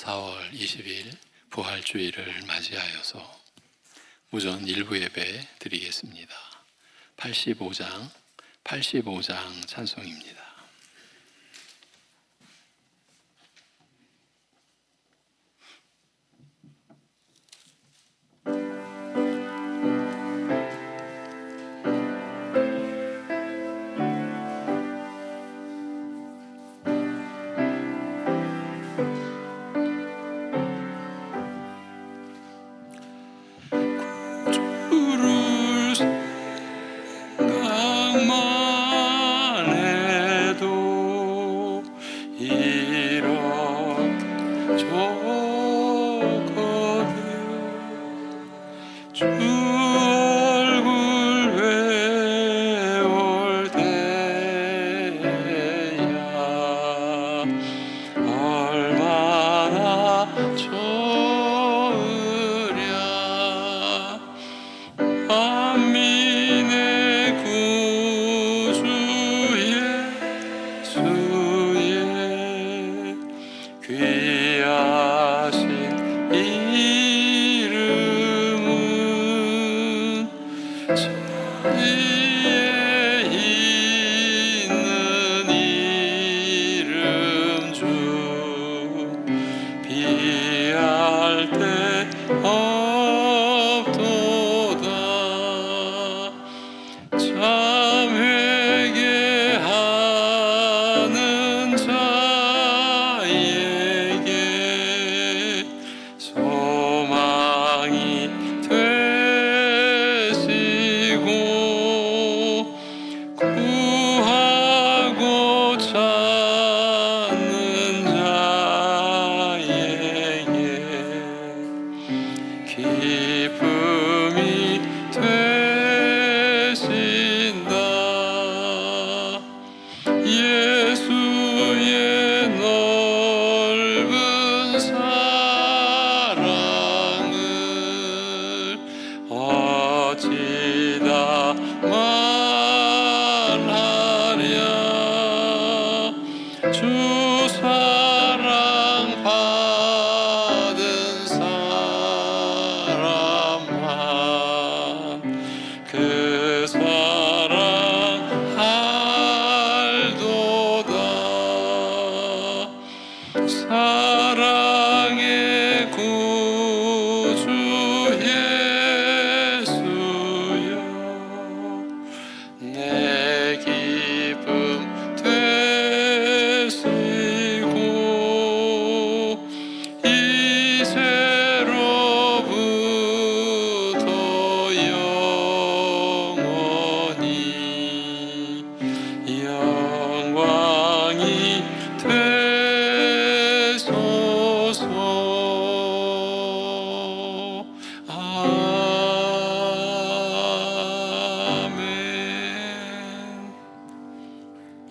4월 20일 부활주일을 맞이하여서 무전 일부 예배 드리겠습니다. 85장 찬송입니다.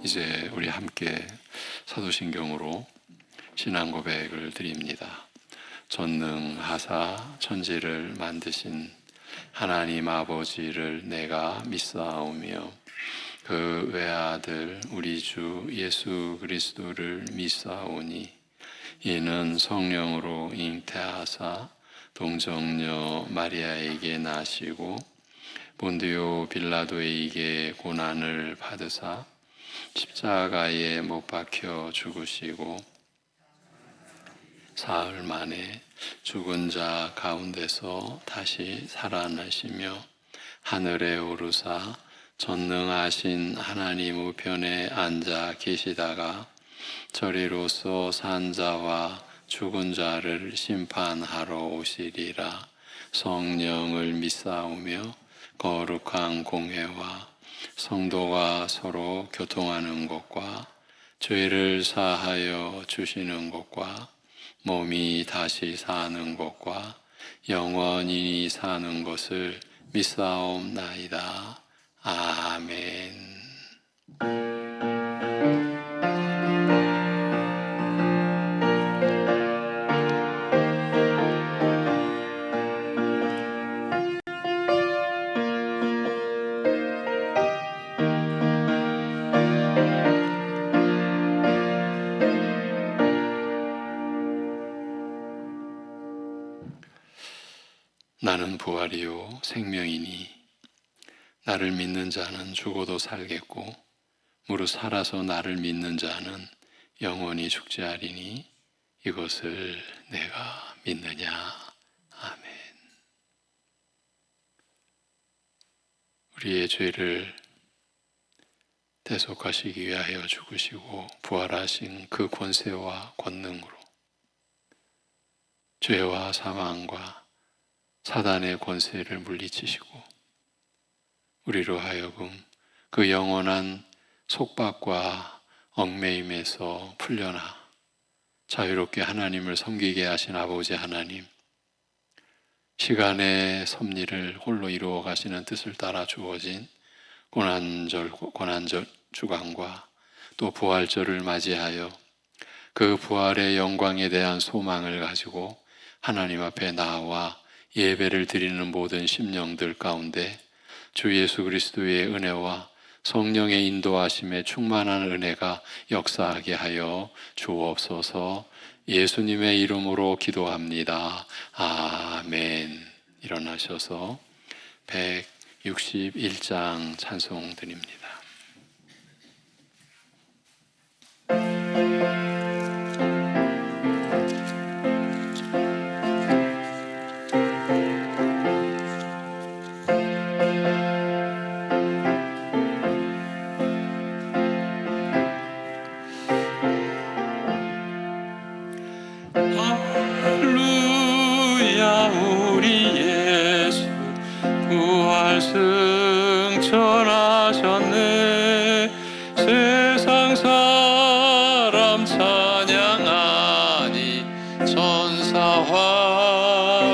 이제 우리 함께 사도신경으로 신앙 고백을 드립니다. 전능하사 천지를 만드신 하나님 아버지를 내가 믿사오며 그 외아들 우리 주 예수 그리스도를 믿사오니 이는 성령으로 잉태하사 동정녀 마리아에게 나시고 본디오 빌라도에게 고난을 받으사 십자가에 못 박혀 죽으시고 사흘 만에 죽은 자 가운데서 다시 살아나시며 하늘에 오르사 전능하신 하나님 우편에 앉아 계시다가 저리로서 산 자와 죽은 자를 심판하러 오시리라. 성령을 믿사오며 거룩한 공회와 성도가 서로 교통하는 것과 죄를 사하여 주시는 것과 몸이 다시 사는 것과 영원히 사는 것을 믿사옵나이다. 아멘. 나는 부활이요 생명이니 나를 믿는 자는 죽어도 살겠고 무릇 살아서 나를 믿는 자는 영원히 죽지 아니하리니 이것을 내가 믿느냐. 아멘. 우리의 죄를 대속하시기 위하여 죽으시고 부활하신 그 권세와 권능으로 죄와 사망과 사단의 권세를 물리치시고 우리로 하여금 그 영원한 속박과 얽매임에서 풀려나 자유롭게 하나님을 섬기게 하신 아버지 하나님, 시간의 섭리를 홀로 이루어 가시는 뜻을 따라 주어진 고난절 주간과 또 부활절을 맞이하여 그 부활의 영광에 대한 소망을 가지고 하나님 앞에 나와 예배를 드리는 모든 심령들 가운데 주 예수 그리스도의 은혜와 성령의 인도하심에 충만한 은혜가 역사하게 하여 주옵소서. 예수님의 이름으로 기도합니다. 아멘. 일어나셔서 161장 찬송 드립니다. 승천하셨네. 세상 사람 찬양하니 천사와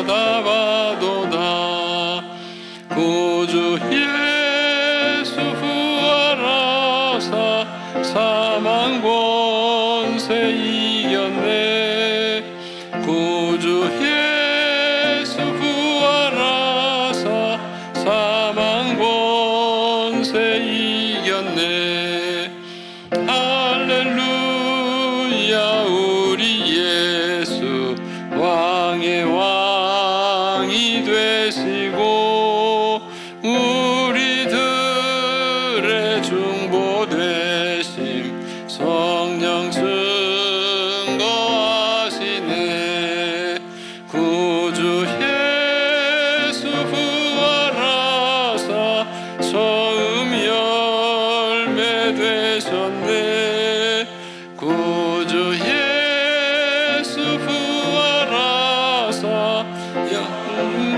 다 바도다. 구주 예수 부활하사 사망 권세 이겼네. 구주 예수 부활하사 사망 권세 이겼네. 할렐루야. 우리 예수 왕의 왕이 되시고 우리들의 중보 되심 성령 증거하시네. 구주 예수 부활하사 처음 열매 되셨네. 구주 예수 부활하사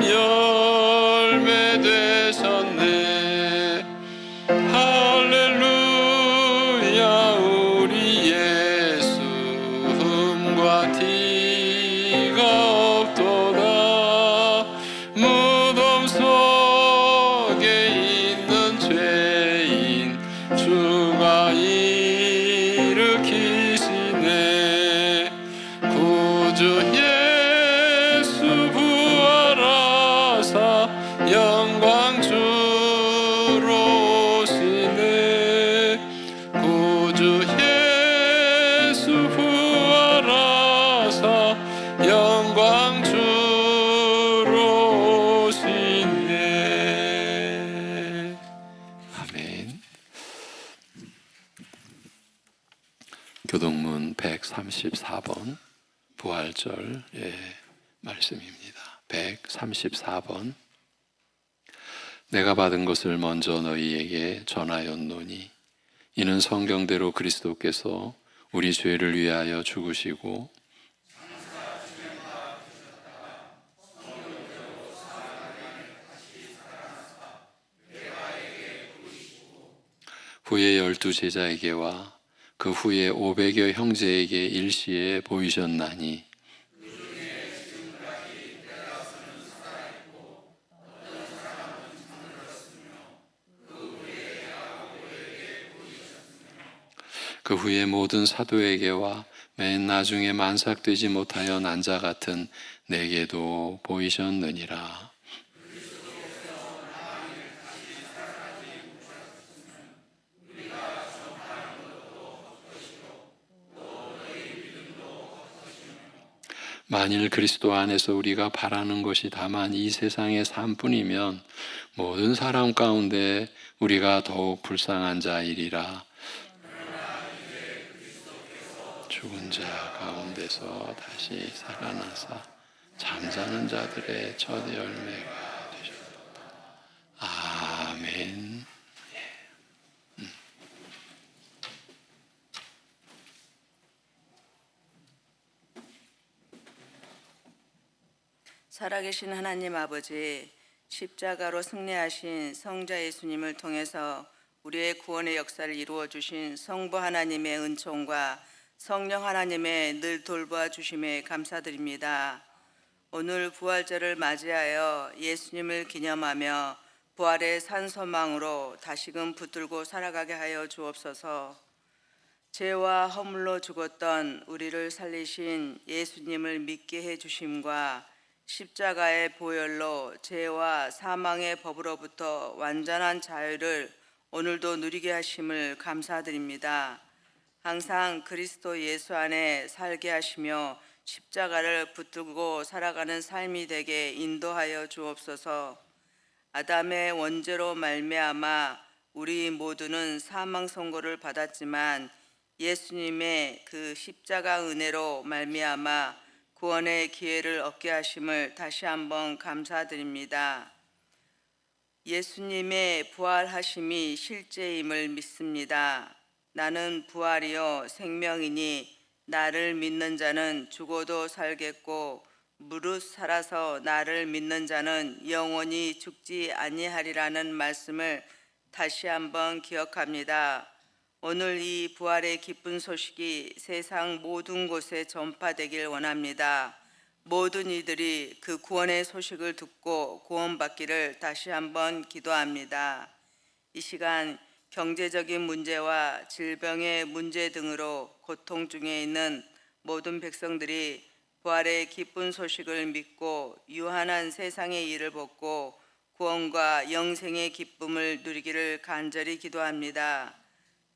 열매 되셨네. 할렐루야. 우리 예수 흠과 티가 없도다. 무덤 속에 있는 죄인 주가 일으키시네. 구주 예수 부활하사 영광 주로 오시네. 구주 예수 부활하사 영광 주로 오시네. 아멘. 교동문 134번 부활절의 말씀입니다. 134번. 내가 받은 것을 먼저 너희에게 전하였노니 이는 성경대로 그리스도께서 우리 죄를 위하여 죽으시고 후에 12 제자에게와 그 후에 500여 형제에게 일시에 보이셨나니 그 후에 모든 사도에게와 맨 나중에 만삭되지 못하여 난 자 같은 내게도 보이셨느니라. 만일 그리스도 안에서 우리가 바라는 것이 다만 이 세상의 삶뿐이면 모든 사람 가운데 우리가 더욱 불쌍한 자이리라. 죽은 자 가운데서 다시 살아나사 잠자는 자들의 첫 열매가 되셨다. 아멘. 살아계신 하나님 아버지, 십자가로 승리하신 성자 예수님을 통해서 우리의 구원의 역사를 이루어 주신 성부 하나님의 은총과 성령 하나님의 늘 돌보아 주심에 감사드립니다. 오늘 부활절을 맞이하여 예수님을 기념하며 부활의 산소망으로 다시금 붙들고 살아가게 하여 주옵소서. 죄와 허물로 죽었던 우리를 살리신 예수님을 믿게 해 주심과 십자가의 보혈로 죄와 사망의 법으로부터 완전한 자유를 오늘도 누리게 하심을 감사드립니다. 항상 그리스도 예수 안에 살게 하시며 십자가를 붙들고 살아가는 삶이 되게 인도하여 주옵소서. 아담의 원죄로 말미암아 우리 모두는 사망 선고를 받았지만 예수님의 그 십자가 은혜로 말미암아 구원의 기회를 얻게 하심을 다시 한번 감사드립니다. 예수님의 부활하심이 실제임을 믿습니다. 나는 부활이요 생명이니 나를 믿는 자는 죽어도 살겠고 무릇 살아서 나를 믿는 자는 영원히 죽지 아니하리라는 말씀을 다시 한번 기억합니다. 오늘 이 부활의 기쁜 소식이 세상 모든 곳에 전파되길 원합니다. 모든 이들이 그 구원의 소식을 듣고 구원받기를 다시 한번 기도합니다. 이 시간 경제적인 문제와 질병의 문제 등으로 고통 중에 있는 모든 백성들이 부활의 기쁜 소식을 믿고 유한한 세상의 일을 벗고 구원과 영생의 기쁨을 누리기를 간절히 기도합니다.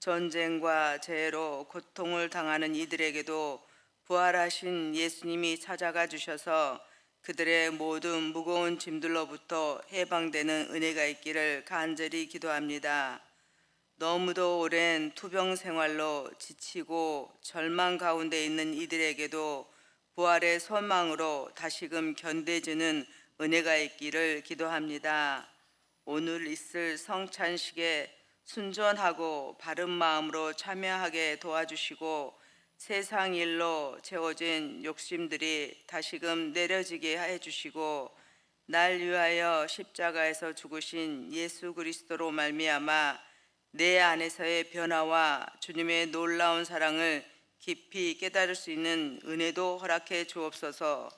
전쟁과 재해로 고통을 당하는 이들에게도 부활하신 예수님이 찾아가 주셔서 그들의 모든 무거운 짐들로부터 해방되는 은혜가 있기를 간절히 기도합니다. 너무도 오랜 투병 생활로 지치고 절망 가운데 있는 이들에게도 부활의 소망으로 다시금 견뎌지는 은혜가 있기를 기도합니다. 오늘 있을 성찬식에 순전하고 바른 마음으로 참여하게 도와주시고 세상 일로 채워진 욕심들이 다시금 내려지게 해주시고 날 위하여 십자가에서 죽으신 예수 그리스도로 말미암아 내 안에서의 변화와 주님의 놀라운 사랑을 깊이 깨달을 수 있는 은혜도 허락해 주옵소서.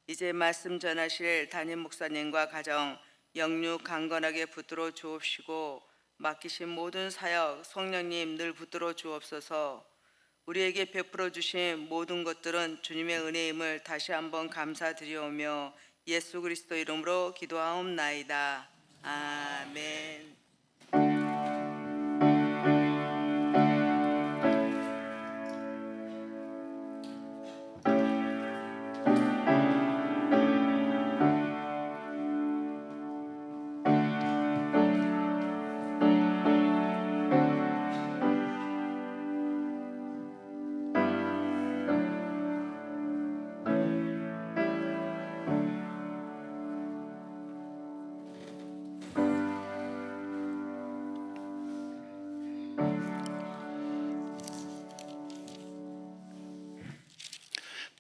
이제 말씀 전하실 담임 목사님과 가정 영육 강건하게 붙들어 주옵시고 맡기신 모든 사역 성령님 늘 붙들어 주옵소서. 우리에게 베풀어 주신 모든 것들은 주님의 은혜임을 다시 한번 감사드리오며 예수 그리스도 이름으로 기도하옵나이다. 아멘.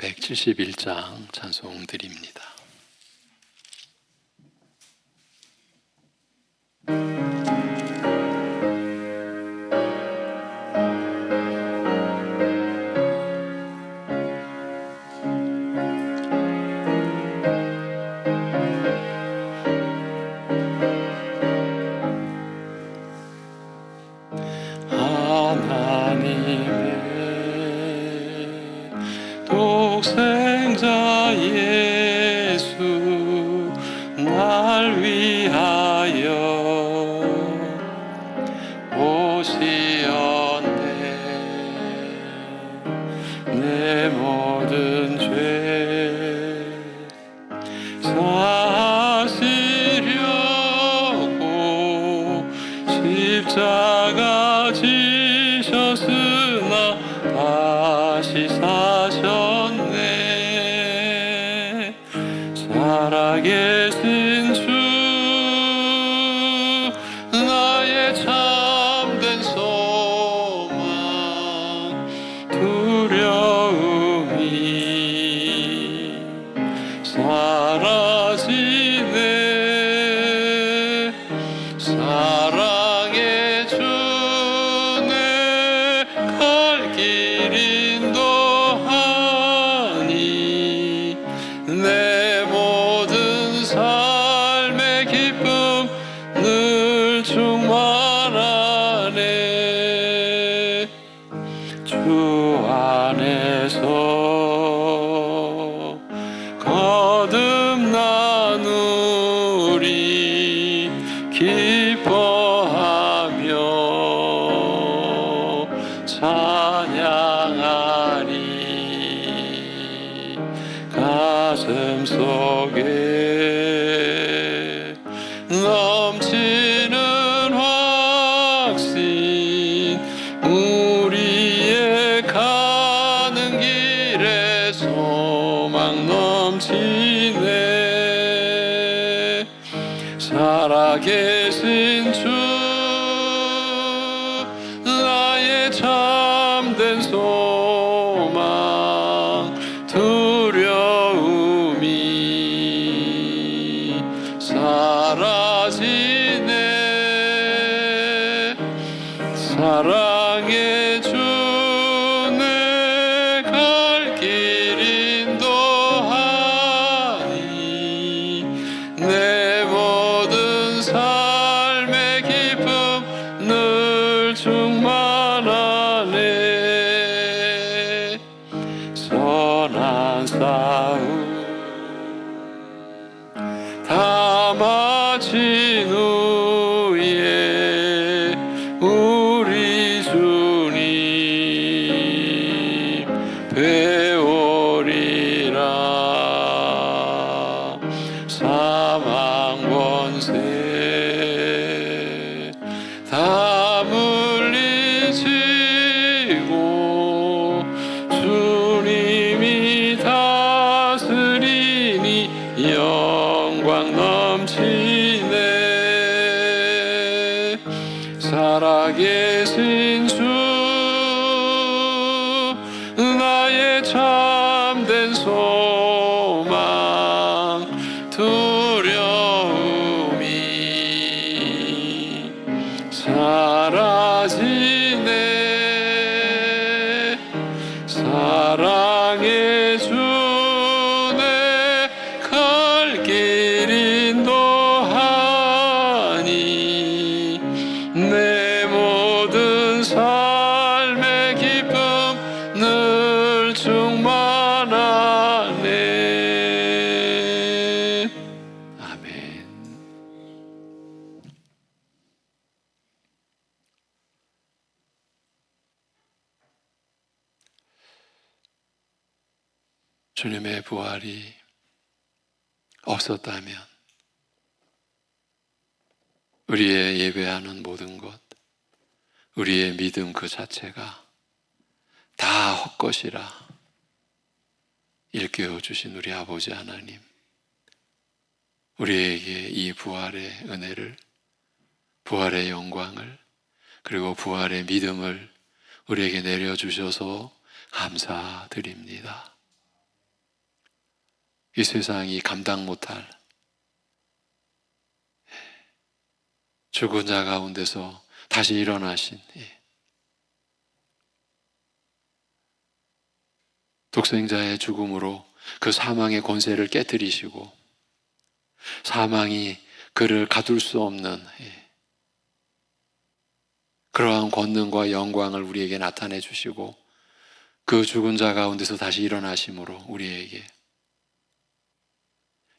171장 찬송 드립니다. 독생자 예수 날 위하여 오시었네. 내 모든 죄 다시 사셨네. 살아계신 주 나의 참된 소망 두려움이 사라지네. 사랑의 주 내 갈 길 인도하니 내 모든 삶의 기쁨 늘 충만하네. 주 안에서 거듭나누리 기뻐하며 찬양하리. 가슴 속에 넘치는 확신 우리의 가는 길에 소망 넘치네. 살아계신 주 나의 참된 소망 두려움이 사라지네. 사랑의 주 내 갈 길 인도하니 내 모든 삶의 기쁨 늘 충만하네. 선한 싸움 다 마친 후에 우리 주님 뵈오리라. 사망 권세 다 물리치고 주님이 다스리니 영광 넘치네. 살아계신 주 나의 참된 소망 두려움이 사라지네. 사랑의 주 내 갈 길 인도하니 내 모든 삶의 기쁨 늘 충만하네. 아멘. 주님의 부활이 없었다면 우리의 예배하는 모든 것, 우리의 믿음 그 자체가 다 헛것이라 일깨워 주신 우리 아버지 하나님, 우리에게 이 부활의 은혜를, 부활의 영광을, 그리고 부활의 믿음을 우리에게 내려주셔서 감사드립니다. 이 세상이 감당 못할 죽은 자 가운데서 다시 일어나신 독생자의 죽음으로 그 사망의 권세를 깨뜨리시고 사망이 그를 가둘 수 없는 그러한 권능과 영광을 우리에게 나타내 주시고 그 죽은 자 가운데서 다시 일어나심으로 우리에게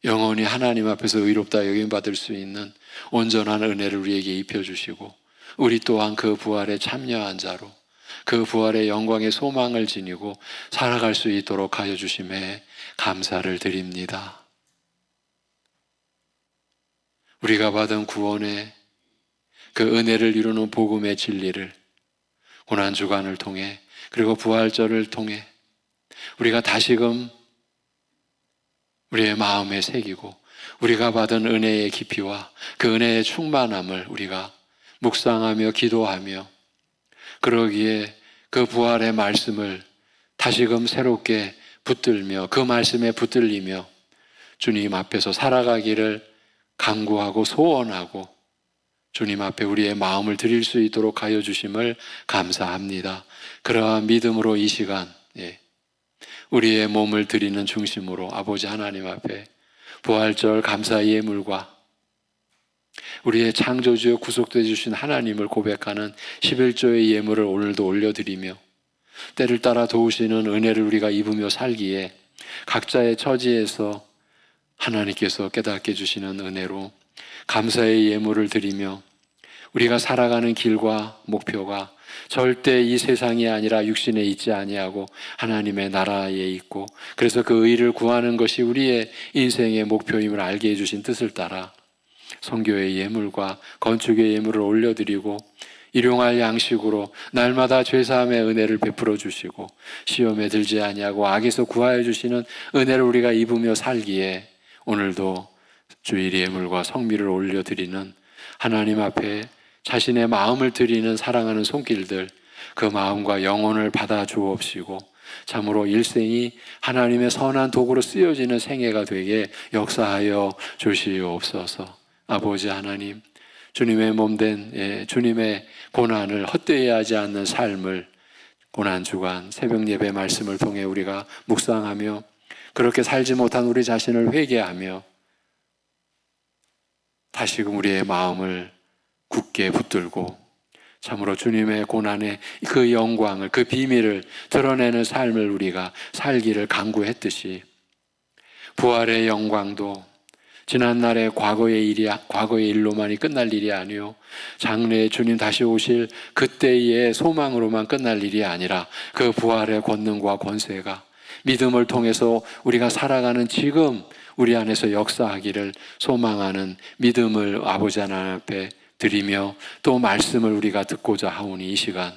영원히 하나님 앞에서 의롭다 여김받을 수 있는 온전한 은혜를 우리에게 입혀주시고 우리 또한 그 부활에 참여한 자로 그 부활의 영광의 소망을 지니고 살아갈 수 있도록 하여 주심에 감사를 드립니다. 우리가 받은 구원의 그 은혜를 이루는 복음의 진리를 고난주간을 통해 그리고 부활절을 통해 우리가 다시금 우리의 마음에 새기고 우리가 받은 은혜의 깊이와 그 은혜의 충만함을 우리가 묵상하며 기도하며 그러기에 그 부활의 말씀을 다시금 새롭게 붙들며 그 말씀에 붙들리며 주님 앞에서 살아가기를 간구하고 소원하고 주님 앞에 우리의 마음을 드릴 수 있도록 하여 주심을 감사합니다. 그러한 믿음으로 이 시간 우리의 몸을 드리는 중심으로 아버지 하나님 앞에 부활절 감사의 예물과 우리의 창조주여 구속되어 주신 하나님을 고백하는 11조의 예물을 오늘도 올려드리며 때를 따라 도우시는 은혜를 우리가 입으며 살기에 각자의 처지에서 하나님께서 깨닫게 주시는 은혜로 감사의 예물을 드리며 우리가 살아가는 길과 목표가 절대 이 세상이 아니라 육신에 있지 아니하고 하나님의 나라에 있고 그래서 그 의를 구하는 것이 우리의 인생의 목표임을 알게 해주신 뜻을 따라 선교의 예물과 건축의 예물을 올려드리고 일용할 양식으로 날마다 죄사함의 은혜를 베풀어 주시고 시험에 들지 아니하고 악에서 구하여 주시는 은혜를 우리가 입으며 살기에 오늘도 주일 예물과 성미를 올려드리는 하나님 앞에 자신의 마음을 드리는 사랑하는 손길들 그 마음과 영혼을 받아 주옵시고 참으로 일생이 하나님의 선한 도구로 쓰여지는 생애가 되게 역사하여 주시옵소서. 아버지 하나님, 주님의 몸된 주님의 고난을 헛되이 하지 않는 삶을 고난주간 새벽 예배 말씀을 통해 우리가 묵상하며 그렇게 살지 못한 우리 자신을 회개하며 다시금 우리의 마음을 굳게 붙들고 참으로 주님의 고난의 그 영광을 그 비밀을 드러내는 삶을 우리가 살기를 간구했듯이 부활의 영광도 지난날의 과거의 일로만이 끝날 일이 아니요 장래에 주님 다시 오실 그때의 소망으로만 끝날 일이 아니라 그 부활의 권능과 권세가 믿음을 통해서 우리가 살아가는 지금 우리 안에서 역사하기를 소망하는 믿음을 아버지 하나님 앞에 드리며 또 말씀을 우리가 듣고자 하오니 이 시간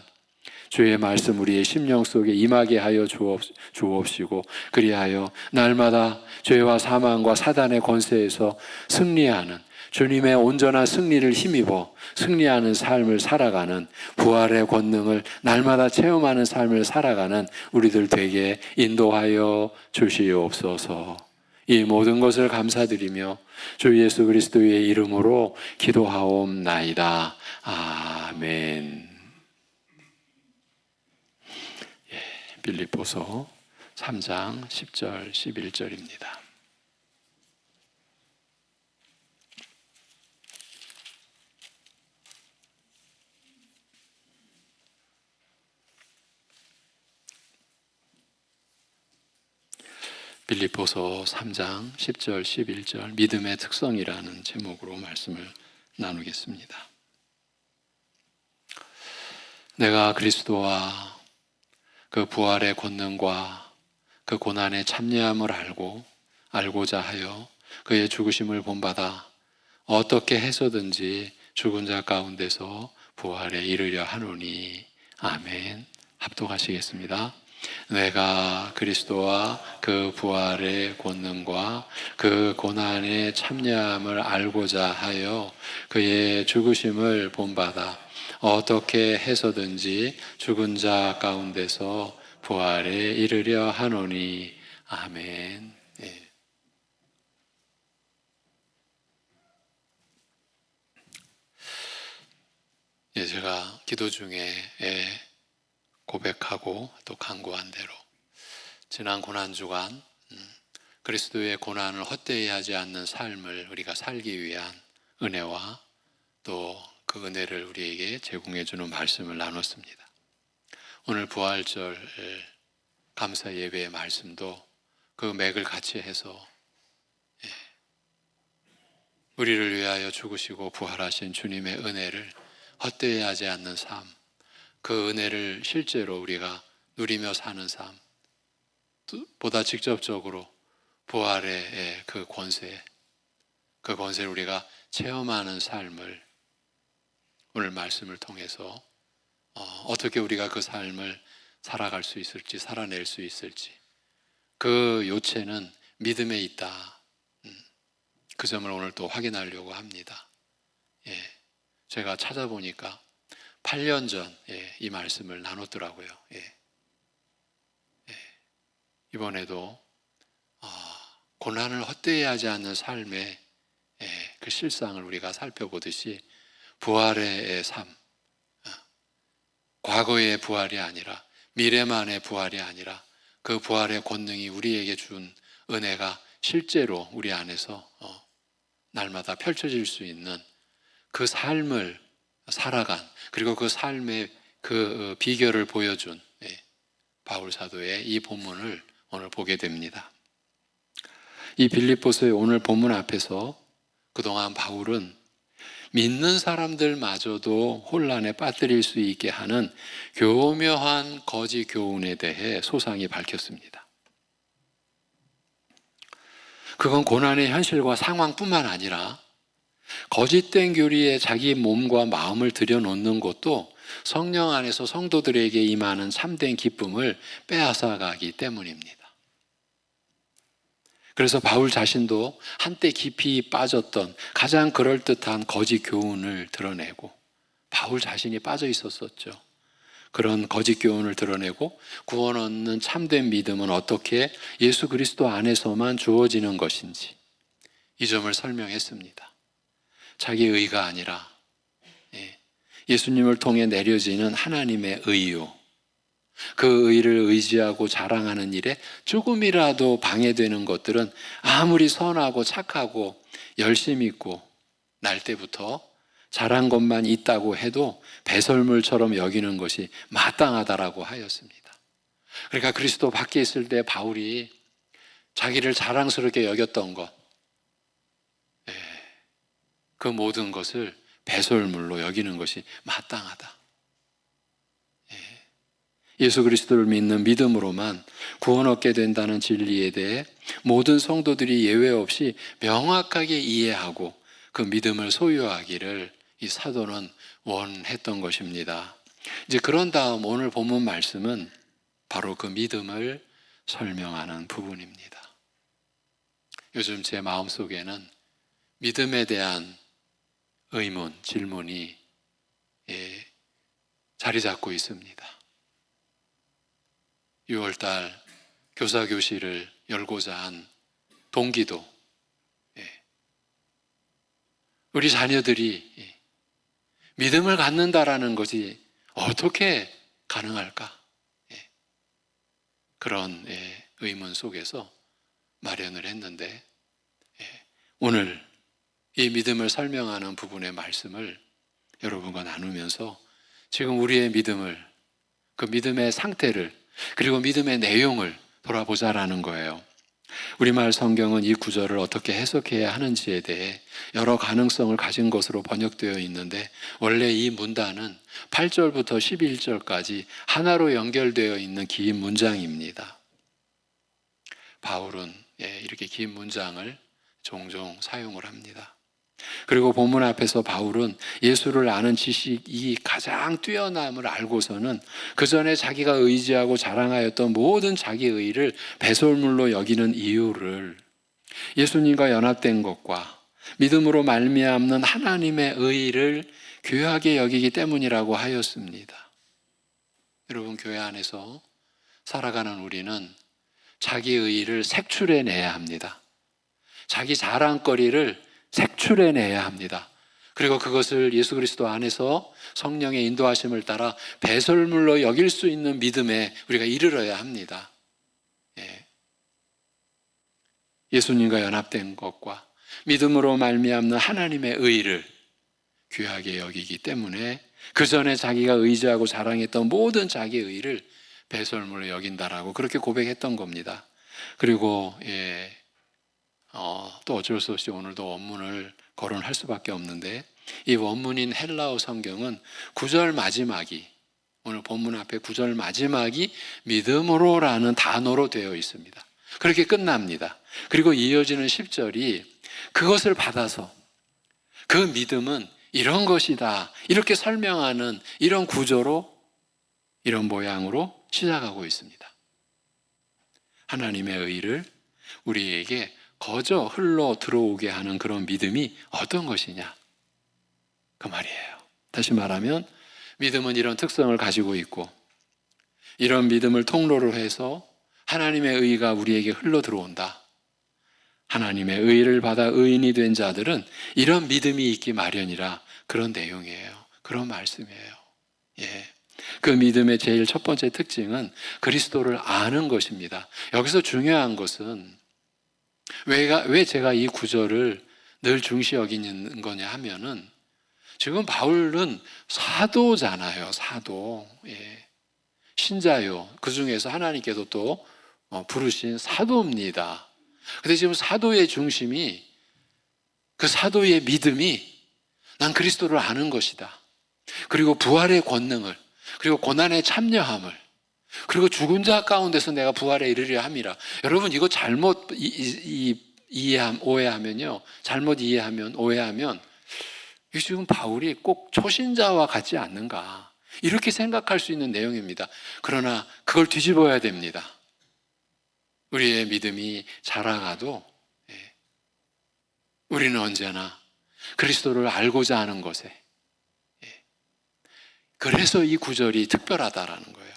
주의 말씀 우리의 심령 속에 임하게 하여 주옵시고 그리하여 날마다 죄와 사망과 사단의 권세에서 승리하는 주님의 온전한 승리를 힘입어 승리하는 삶을 살아가는 부활의 권능을 날마다 체험하는 삶을 살아가는 우리들 되게 인도하여 주시옵소서. 이 모든 것을 감사드리며 주 예수 그리스도의 이름으로 기도하옵나이다. 아멘. 빌립보서 3장 10절 11절입니다. 빌립보서 3장 10절 11절 믿음의 특성이라는 제목으로 말씀을 나누겠습니다. 내가 그리스도와 그 부활의 권능과 그 고난의 참여함을 알고자 하여 그의 죽으심을 본받아 어떻게 해서든지 죽은 자 가운데서 부활에 이르려 하노니. 아멘. 합독하시겠습니다. 내가 그리스도와 그 부활의 권능과 그 고난의 참여함을 알고자 하여 그의 죽으심을 본받아 어떻게 해서든지 죽은 자 가운데서 부활에 이르려 하노니. 아멘. 제가 기도 중에 고백하고 또 간구한 대로 지난 고난주간 그리스도의 고난을 헛되이 하지 않는 삶을 우리가 살기 위한 은혜와 또 그 은혜를 우리에게 제공해 주는 말씀을 나눴습니다. 오늘 부활절 감사 예배의 말씀도 그 맥을 같이 해서 우리를 위하여 죽으시고 부활하신 주님의 은혜를 헛되이 하지 않는 삶, 그 은혜를 실제로 우리가 누리며 사는 삶, 보다 직접적으로 부활의 그 권세를 우리가 체험하는 삶을 오늘 말씀을 통해서 어떻게 우리가 그 삶을 살아갈 수 있을지, 살아낼 수 있을지 그 요체는 믿음에 있다. 그 점을 오늘 또 확인하려고 합니다. 제가 찾아보니까 8년 전 이 말씀을 나눴더라고요. 이번에도 고난을 헛되이 하지 않는 삶의 그 실상을 우리가 살펴보듯이 부활의 삶, 과거의 부활이 아니라 미래만의 부활이 아니라 그 부활의 권능이 우리에게 준 은혜가 실제로 우리 안에서 날마다 펼쳐질 수 있는 그 삶을 살아간, 그리고 그 삶의 그 비결을 보여준 바울 사도의 이 본문을 오늘 보게 됩니다. 이 빌립보서의 오늘 본문 앞에서 그동안 바울은 믿는 사람들마저도 혼란에 빠뜨릴 수 있게 하는 교묘한 거짓 교훈에 대해 소상히 밝혔습니다. 그건 고난의 현실과 상황뿐만 아니라 거짓된 교리에 자기 몸과 마음을 들여놓는 것도 성령 안에서 성도들에게 임하는 참된 기쁨을 빼앗아가기 때문입니다. 그래서 바울 자신도 한때 깊이 빠졌던 가장 그럴듯한 거짓 교훈을 드러내고, 바울 자신이 빠져 있었었죠. 그런 거짓 교훈을 드러내고 구원 얻는 참된 믿음은 어떻게 예수 그리스도 안에서만 주어지는 것인지 이 점을 설명했습니다. 자기 의가 아니라 예수님을 통해 내려지는 하나님의 의요, 그 의를 의지하고 자랑하는 일에 조금이라도 방해되는 것들은 아무리 선하고 착하고 열심 있고 날 때부터 잘한 것만 있다고 해도 배설물처럼 여기는 것이 마땅하다라고 하였습니다. 그러니까 그리스도 밖에 있을 때 바울이 자기를 자랑스럽게 여겼던 것, 그 모든 것을 배설물로 여기는 것이 마땅하다. 예수 그리스도를 믿는 믿음으로만 구원 얻게 된다는 진리에 대해 모든 성도들이 예외 없이 명확하게 이해하고 그 믿음을 소유하기를 이 사도는 원했던 것입니다. 이제 그런 다음 오늘 본문 말씀은 바로 그 믿음을 설명하는 부분입니다. 요즘 제 마음속에는 믿음에 대한 의문, 질문이 자리 잡고 있습니다. 6월달 교사교실을 열고자 한 동기도, 우리 자녀들이 믿음을 갖는다라는 것이 어떻게 가능할까? 그런 의문 속에서 마련을 했는데, 오늘 이 믿음을 설명하는 부분의 말씀을 여러분과 나누면서 지금 우리의 믿음을, 그 믿음의 상태를, 그리고 믿음의 내용을 돌아보자라는 거예요. 우리말 성경은 이 구절을 어떻게 해석해야 하는지에 대해 여러 가능성을 가진 것으로 번역되어 있는데, 원래 이 문단은 8절부터 11절까지 하나로 연결되어 있는 긴 문장입니다. 바울은 이렇게 긴 문장을 종종 사용을 합니다. 그리고 본문 앞에서 바울은 예수를 아는 지식이 가장 뛰어남을 알고서는 그 전에 자기가 의지하고 자랑하였던 모든 자기 의를 배설물로 여기는 이유를 예수님과 연합된 것과 믿음으로 말미암는 하나님의 의를 귀하게 여기기 때문이라고 하였습니다. 여러분, 교회 안에서 살아가는 우리는 자기 의를 색출해내야 합니다. 자기 자랑거리를 색출해내야 합니다. 그리고 그것을 예수 그리스도 안에서 성령의 인도하심을 따라 배설물로 여길 수 있는 믿음에 우리가 이르러야 합니다. 예수님과 연합된 것과 믿음으로 말미암는 하나님의 의를 귀하게 여기기 때문에 그 전에 자기가 의지하고 자랑했던 모든 자기 의를 배설물로 여긴다라고 그렇게 고백했던 겁니다. 그리고 또 어쩔 수 없이 오늘도 원문을 거론할 수밖에 없는데, 이 원문인 헬라어 성경은 9절 마지막이, 오늘 본문 앞에 9절 마지막이 믿음으로라는 단어로 되어 있습니다. 그렇게 끝납니다. 그리고 이어지는 10절이 그것을 받아서 그 믿음은 이런 것이다, 이렇게 설명하는 이런 구조로, 이런 모양으로 시작하고 있습니다. 하나님의 의를 우리에게 거저 흘러 들어오게 하는 그런 믿음이 어떤 것이냐? 그 말이에요. 다시 말하면 믿음은 이런 특성을 가지고 있고, 이런 믿음을 통로로 해서 하나님의 의가 우리에게 흘러 들어온다. 하나님의 의를 받아 의인이 된 자들은 이런 믿음이 있기 마련이라, 그런 내용이에요. 그런 말씀이에요. 예. 그 믿음의 제일 첫 번째 특징은 그리스도를 아는 것입니다. 여기서 중요한 것은 왜 제가 이 구절을 늘 중시 여기는 거냐 하면은, 지금 바울은 사도잖아요. 사도. 예. 신자요. 그 중에서 하나님께서 또 부르신 사도입니다. 근데 지금 사도의 중심이, 그 사도의 믿음이 난 그리스도를 아는 것이다. 그리고 부활의 권능을, 그리고 고난에 참여함을, 그리고 죽은 자 가운데서 내가 부활에 이르려 함이라. 여러분, 이거 잘못 오해하면요, 잘못 이해하면, 오해하면 이 지금 바울이 꼭 초신자와 같지 않는가, 이렇게 생각할 수 있는 내용입니다. 그러나 그걸 뒤집어야 됩니다. 우리의 믿음이 자라가도 우리는 언제나 그리스도를 알고자 하는 것에, 그래서 이 구절이 특별하다라는 거예요.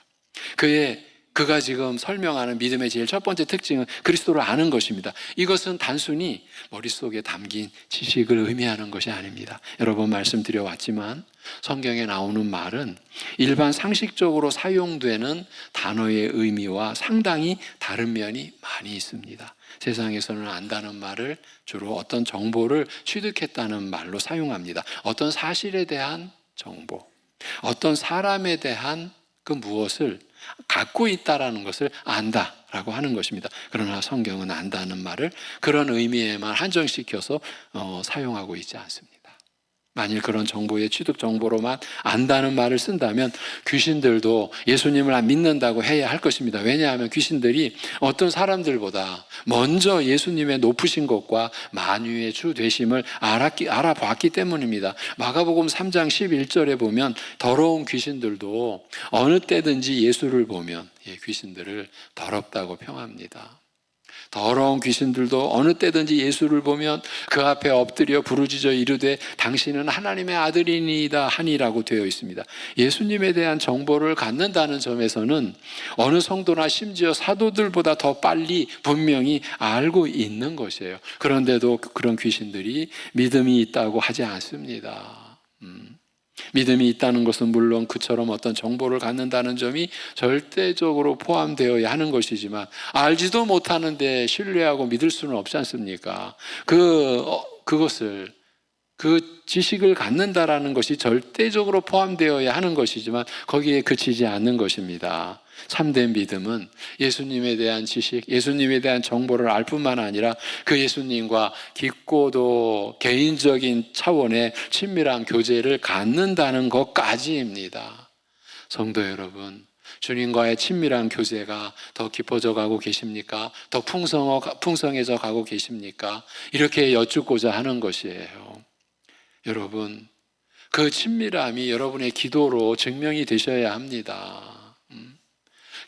그가 지금 설명하는 믿음의 제일 첫 번째 특징은 그리스도를 아는 것입니다. 이것은 단순히 머릿속에 담긴 지식을 의미하는 것이 아닙니다. 여러 번 말씀드려왔지만 성경에 나오는 말은 일반 상식적으로 사용되는 단어의 의미와 상당히 다른 면이 많이 있습니다. 세상에서는 안다는 말을 주로 어떤 정보를 취득했다는 말로 사용합니다. 어떤 사실에 대한 정보, 어떤 사람에 대한 그 무엇을 갖고 있다라는 것을 안다라고 하는 것입니다. 그러나 성경은 안다는 말을 그런 의미에만 한정시켜서 사용하고 있지 않습니다. 만일 그런 정보의 취득 정보로만 안다는 말을 쓴다면 귀신들도 예수님을 안 믿는다고 해야 할 것입니다. 왜냐하면 귀신들이 어떤 사람들보다 먼저 예수님의 높으신 것과 만유의 주 되심을 알아봤기 때문입니다. 마가복음 3장 11절에 보면 더러운 귀신들도 어느 때든지 예수를 보면 귀신들을 더럽다고 평합니다. 더러운 귀신들도 어느 때든지 예수를 보면 그 앞에 엎드려 부르짖어 이르되 당신은 하나님의 아들이니이다 하니라고 되어 있습니다. 예수님에 대한 정보를 갖는다는 점에서는 어느 성도나 심지어 사도들보다 더 빨리 분명히 알고 있는 것이에요. 그런데도 그런 귀신들이 믿음이 있다고 하지 않습니다. 믿음이 있다는 것은 물론 그처럼 어떤 정보를 갖는다는 점이 절대적으로 포함되어야 하는 것이지만, 알지도 못하는데 신뢰하고 믿을 수는 없지 않습니까? 그 지식을 갖는다라는 것이 절대적으로 포함되어야 하는 것이지만 거기에 그치지 않는 것입니다. 참된 믿음은 예수님에 대한 지식, 예수님에 대한 정보를 알 뿐만 아니라 그 예수님과 깊고도 개인적인 차원의 친밀한 교제를 갖는다는 것까지입니다. 성도 여러분, 주님과의 친밀한 교제가 더 깊어져 가고 계십니까? 더 풍성해져 가고 계십니까? 이렇게 여쭙고자 하는 것이에요. 여러분, 그 친밀함이 여러분의 기도로 증명이 되셔야 합니다.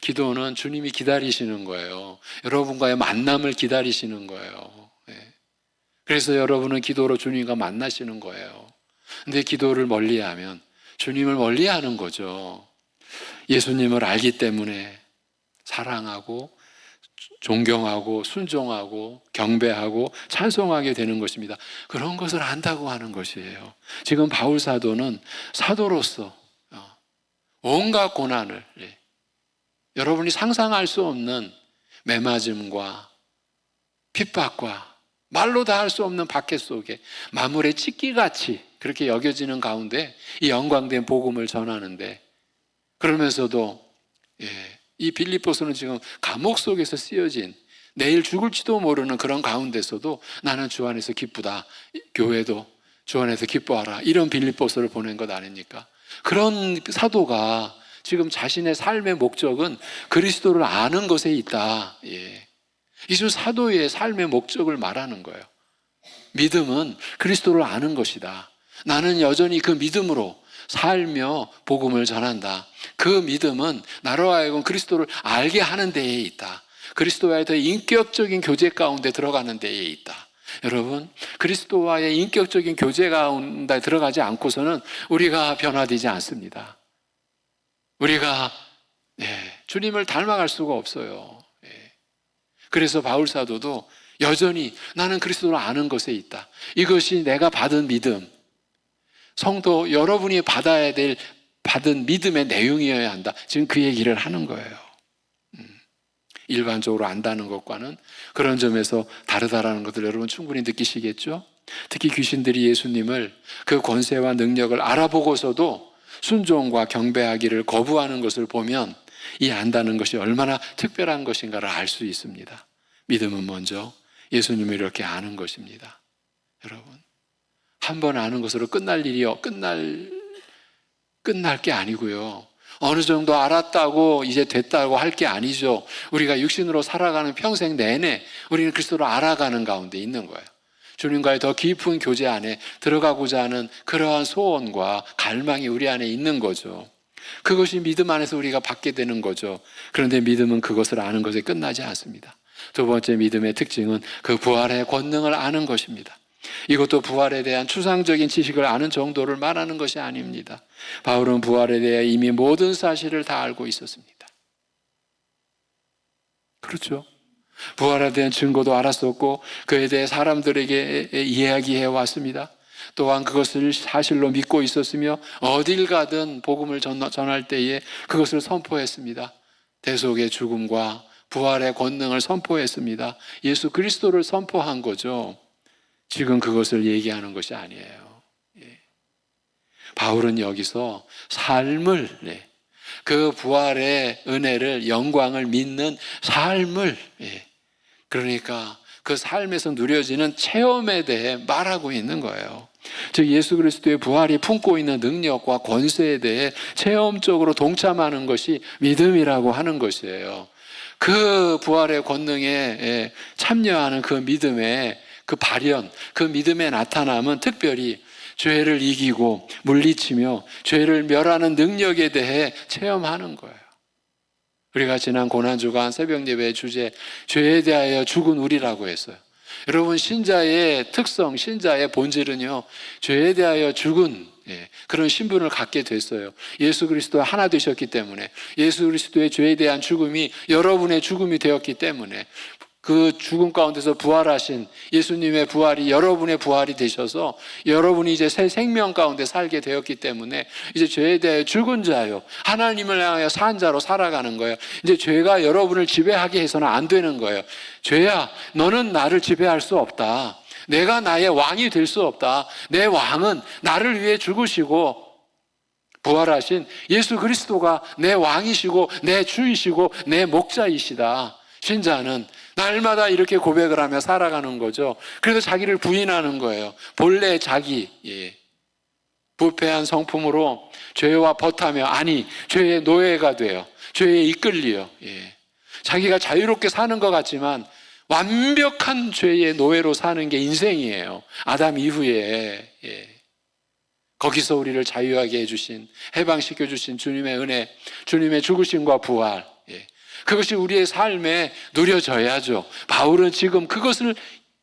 기도는 주님이 기다리시는 거예요. 여러분과의 만남을 기다리시는 거예요. 그래서 여러분은 기도로 주님과 만나시는 거예요. 근데 기도를 멀리하면 주님을 멀리하는 거죠. 예수님을 알기 때문에 사랑하고 존경하고 순종하고 경배하고 찬송하게 되는 것입니다. 그런 것을 안다고 하는 것이에요. 지금 바울 사도는 사도로서 온갖 고난을, 여러분이 상상할 수 없는 매맞음과 핍박과 말로 다 할 수 없는 박해 속에 마물의 찢기같이 그렇게 여겨지는 가운데 이 영광된 복음을 전하는데, 그러면서도 이 빌립보서는 지금 감옥 속에서 쓰여진, 내일 죽을지도 모르는 그런 가운데서도 나는 주 안에서 기쁘다, 교회도 주 안에서 기뻐하라, 이런 빌립보서를 보낸 것 아닙니까? 그런 사도가 지금 자신의 삶의 목적은 그리스도를 아는 것에 있다. 이 지금 사도의 삶의 목적을 말하는 거예요. 믿음은 그리스도를 아는 것이다. 나는 여전히 그 믿음으로 살며 복음을 전한다. 그 믿음은 나로 하여금 그리스도를 알게 하는 데에 있다. 그리스도와의 더 인격적인 교제 가운데 들어가는 데에 있다. 여러분, 그리스도와의 인격적인 교제 가운데 들어가지 않고서는 우리가 변화되지 않습니다. 우리가 주님을 닮아갈 수가 없어요. 그래서 바울 사도도 여전히 나는 그리스도를 아는 것에 있다. 이것이 내가 받은 믿음, 성도 여러분이 받아야 될 받은 믿음의 내용이어야 한다. 지금 그 얘기를 하는 거예요. 일반적으로 안다는 것과는 그런 점에서 다르다라는 것을 여러분 충분히 느끼시겠죠? 특히 귀신들이 예수님을 그 권세와 능력을 알아보고서도 순종과 경배하기를 거부하는 것을 보면 이 안다는 것이 얼마나 특별한 것인가를 알 수 있습니다. 믿음은 먼저 예수님을 이렇게 아는 것입니다. 여러분, 한 번 아는 것으로 끝날 게 아니고요. 어느 정도 알았다고 이제 됐다고 할 게 아니죠. 우리가 육신으로 살아가는 평생 내내 우리는 그리스도를 알아가는 가운데 있는 거예요. 주님과의 더 깊은 교제 안에 들어가고자 하는 그러한 소원과 갈망이 우리 안에 있는 거죠. 그것이 믿음 안에서 우리가 받게 되는 거죠. 그런데 믿음은 그것을 아는 것에 끝나지 않습니다. 두 번째 믿음의 특징은 그 부활의 권능을 아는 것입니다. 이것도 부활에 대한 추상적인 지식을 아는 정도를 말하는 것이 아닙니다. 바울은 부활에 대해 이미 모든 사실을 다 알고 있었습니다. 그렇죠? 부활에 대한 증거도 알았었고 그에 대해 사람들에게 이야기해 왔습니다. 또한 그것을 사실로 믿고 있었으며 어딜 가든 복음을 전할 때에 그것을 선포했습니다. 대속의 죽음과 부활의 권능을 선포했습니다. 예수 그리스도를 선포한 거죠. 지금 그것을 얘기하는 것이 아니에요. 바울은 여기서 삶을, 그 부활의 은혜를, 영광을 믿는 삶을, 그러니까 그 삶에서 누려지는 체험에 대해 말하고 있는 거예요. 즉 예수 그리스도의 부활이 품고 있는 능력과 권세에 대해 체험적으로 동참하는 것이 믿음이라고 하는 것이에요. 그 부활의 권능에 참여하는 그 믿음의 그 발현, 그 믿음의 나타남은 특별히 죄를 이기고 물리치며 죄를 멸하는 능력에 대해 체험하는 거예요. 우리가 지난 고난주간 새벽 예배의 주제, 죄에 대하여 죽은 우리라고 했어요. 여러분, 신자의 특성, 신자의 본질은요, 죄에 대하여 죽은 그런 신분을 갖게 됐어요. 예수 그리스도와 하나 되셨기 때문에, 예수 그리스도의 죄에 대한 죽음이 여러분의 죽음이 되었기 때문에, 그 죽음 가운데서 부활하신 예수님의 부활이 여러분의 부활이 되셔서 여러분이 이제 새 생명 가운데 살게 되었기 때문에 이제 죄에 대해 죽은 자요, 하나님을 향하여 산 자로 살아가는 거예요. 이제 죄가 여러분을 지배하게 해서는 안 되는 거예요. 죄야, 너는 나를 지배할 수 없다. 내가 나의 왕이 될 수 없다. 내 왕은 나를 위해 죽으시고 부활하신 예수 그리스도가 내 왕이시고 내 주이시고 내 목자이시다. 신자는 날마다 이렇게 고백을 하며 살아가는 거죠. 그래서 자기를 부인하는 거예요. 본래 자기, 부패한 성품으로 죄와 벗하며, 아니 죄의 노예가 돼요. 죄에 이끌리요. 자기가 자유롭게 사는 것 같지만 완벽한 죄의 노예로 사는 게 인생이에요. 아담 이후에. 거기서 우리를 자유하게 해주신, 해방시켜 주신 주님의 은혜, 주님의 죽으심과 부활, 그것이 우리의 삶에 누려져야죠. 바울은 지금 그것을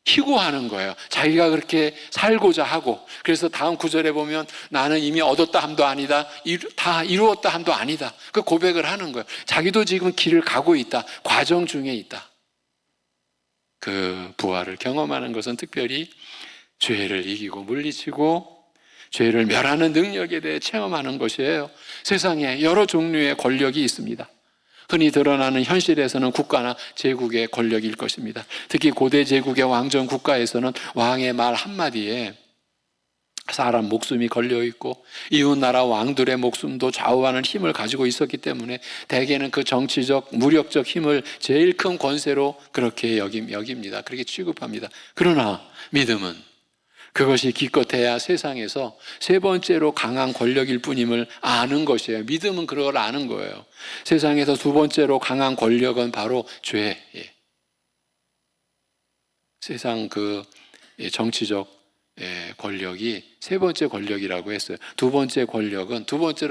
희구하는 거예요. 자기가 그렇게 살고자 하고, 그래서 다음 구절에 보면 나는 이미 얻었다 함도 아니다, 다 이루었다 함도 아니다, 그 고백을 하는 거예요. 자기도 지금 길을 가고 있다, 과정 중에 있다. 그 부활을 경험하는 것은 특별히 죄를 이기고 물리치고 죄를 멸하는 능력에 대해 체험하는 것이에요. 세상에 여러 종류의 권력이 있습니다. 흔히 드러나는 현실에서는 국가나 제국의 권력일 것입니다. 특히 고대 제국의 왕정 국가에서는 왕의 말 한마디에 사람 목숨이 걸려있고 이웃나라 왕들의 목숨도 좌우하는 힘을 가지고 있었기 때문에 대개는 그 정치적, 무력적 힘을 제일 큰 권세로 그렇게 여깁니다. 그렇게 취급합니다. 그러나 믿음은 그것이 기껏해야 세상에서 세 번째로 강한 권력일 뿐임을 아는 것이에요. 믿음은 그걸 아는 거예요. 세상에서 두 번째로 강한 권력은 바로 죄. 세상 그 정치적 권력이 세 번째 권력이라고 했어요. 두 번째로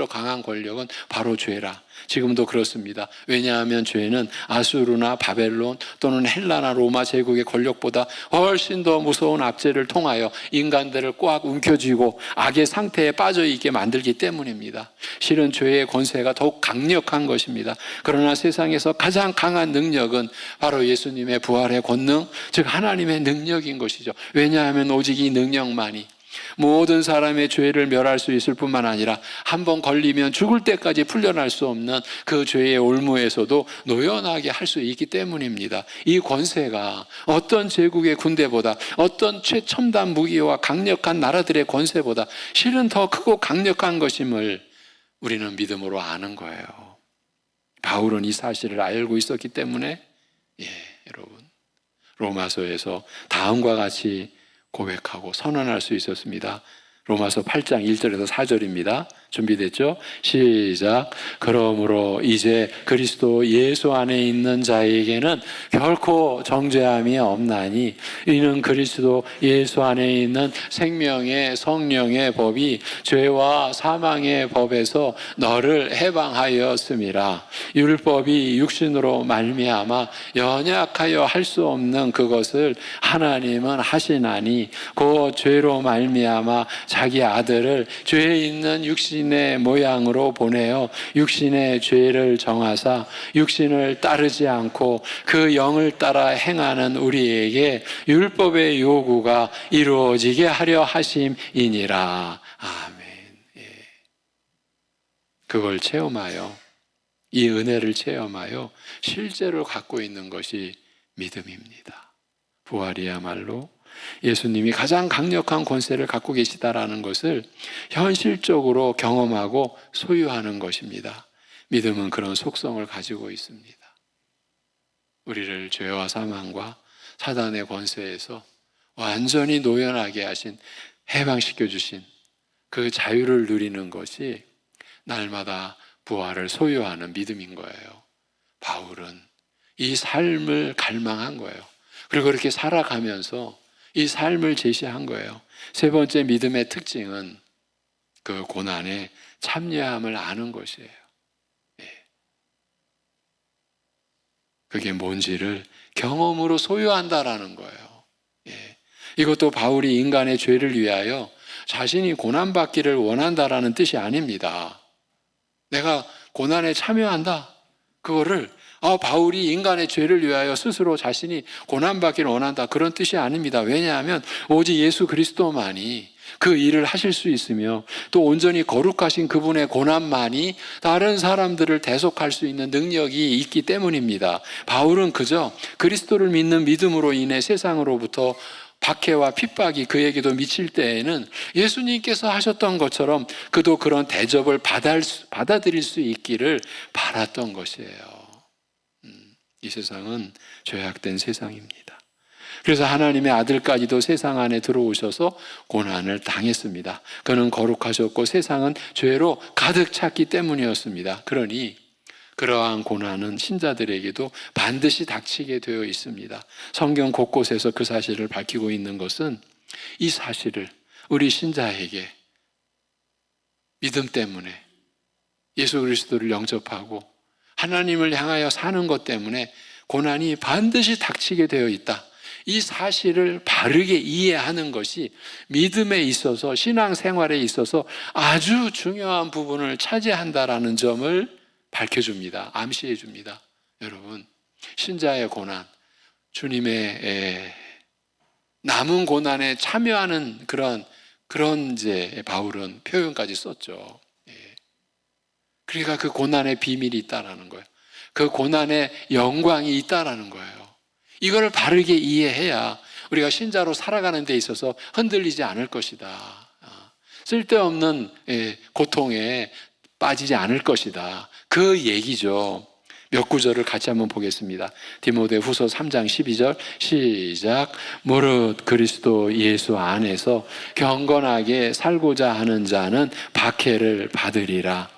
강한 권력은 바로 죄라. 지금도 그렇습니다. 왜냐하면 죄는 아수르나 바벨론 또는 헬라나 로마 제국의 권력보다 훨씬 더 무서운 압제를 통하여 인간들을 꽉 움켜쥐고 악의 상태에 빠져 있게 만들기 때문입니다. 실은 죄의 권세가 더욱 강력한 것입니다. 그러나 세상에서 가장 강한 능력은 바로 예수님의 부활의 권능, 즉 하나님의 능력인 것이죠. 왜냐하면 오직 이 능력만이 모든 사람의 죄를 멸할 수 있을 뿐만 아니라 한번 걸리면 죽을 때까지 풀려날 수 없는 그 죄의 올무에서도 노연하게 할 수 있기 때문입니다. 이 권세가 어떤 제국의 군대보다, 어떤 최첨단 무기와 강력한 나라들의 권세보다 실은 더 크고 강력한 것임을 우리는 믿음으로 아는 거예요. 바울은 이 사실을 알고 있었기 때문에 여러분 로마서에서 다음과 같이 고백하고 선언할 수 있었습니다. 로마서 8장 1절에서 4절입니다. 준비됐죠? 시작. 그러므로 이제 그리스도 예수 안에 있는 자에게는 결코 정죄함이 없나니 이는 그리스도 예수 안에 있는 생명의 성령의 법이 죄와 사망의 법에서 너를 해방하였음이라. 율법이 육신으로 말미암아 연약하여 할 수 없는 그것을 하나님은 하시나니 그 죄로 말미암아 자기 아들을 죄 있는 육신의 모양으로 보내어 육신의 죄를 정하사 육신을 따르지 않고 그 영을 따라 행하는 우리에게 율법의 요구가 이루어지게 하려 하심이니라. 아멘. 그걸 체험하여, 이 은혜를 체험하여 실제로 갖고 있는 것이 믿음입니다. 부활이야말로 예수님이 가장 강력한 권세를 갖고 계시다라는 것을 현실적으로 경험하고 소유하는 것입니다. 믿음은 그런 속성을 가지고 있습니다. 우리를 죄와 사망과 사단의 권세에서 완전히 노연하게 하신, 해방시켜 주신 그 자유를 누리는 것이 날마다 부활을 소유하는 믿음인 거예요. 바울은 이 삶을 갈망한 거예요. 그리고 그렇게 살아가면서 이 삶을 제시한 거예요. 세 번째 믿음의 특징은 그 고난에 참여함을 아는 것이에요. 그게 뭔지를 경험으로 소유한다라는 거예요. 이것도 바울이 인간의 죄를 위하여 자신이 고난받기를 원한다라는 뜻이 아닙니다. 내가 고난에 참여한다. 그거를 바울이 인간의 죄를 위하여 스스로 자신이 고난받기를 원한다, 그런 뜻이 아닙니다. 왜냐하면 오직 예수 그리스도만이 그 일을 하실 수 있으며 또 온전히 거룩하신 그분의 고난만이 다른 사람들을 대속할 수 있는 능력이 있기 때문입니다. 바울은 그저 그리스도를 믿는 믿음으로 인해 세상으로부터 박해와 핍박이 그에게도 미칠 때에는 예수님께서 하셨던 것처럼 그도 그런 대접을 받아들일 수 있기를 바랐던 것이에요. 이 세상은 죄악된 세상입니다. 그래서 하나님의 아들까지도 세상 안에 들어오셔서 고난을 당했습니다. 그는 거룩하셨고 세상은 죄로 가득 찼기 때문이었습니다. 그러니 그러한 고난은 신자들에게도 반드시 닥치게 되어 있습니다. 성경 곳곳에서 그 사실을 밝히고 있는 것은 이 사실을 우리 신자에게 믿음 때문에 예수 그리스도를 영접하고 하나님을 향하여 사는 것 때문에 고난이 반드시 닥치게 되어 있다. 이 사실을 바르게 이해하는 것이 믿음에 있어서, 신앙생활에 있어서 아주 중요한 부분을 차지한다라는 점을 밝혀줍니다. 암시해 줍니다. 여러분, 신자의 고난, 주님의 남은 고난에 참여하는 그런 이제 바울은 표현까지 썼죠. 그러니까 그 고난의 비밀이 있다라는 거예요. 그 고난의 영광이 있다라는 거예요. 이걸 바르게 이해해야 우리가 신자로 살아가는 데 있어서 흔들리지 않을 것이다. 쓸데없는 고통에 빠지지 않을 것이다. 그 얘기죠. 몇 구절을 같이 한번 보겠습니다. 디모데후서 3장 12절 시작. 무릇 그리스도 예수 안에서 경건하게 살고자 하는 자는 박해를 받으리라.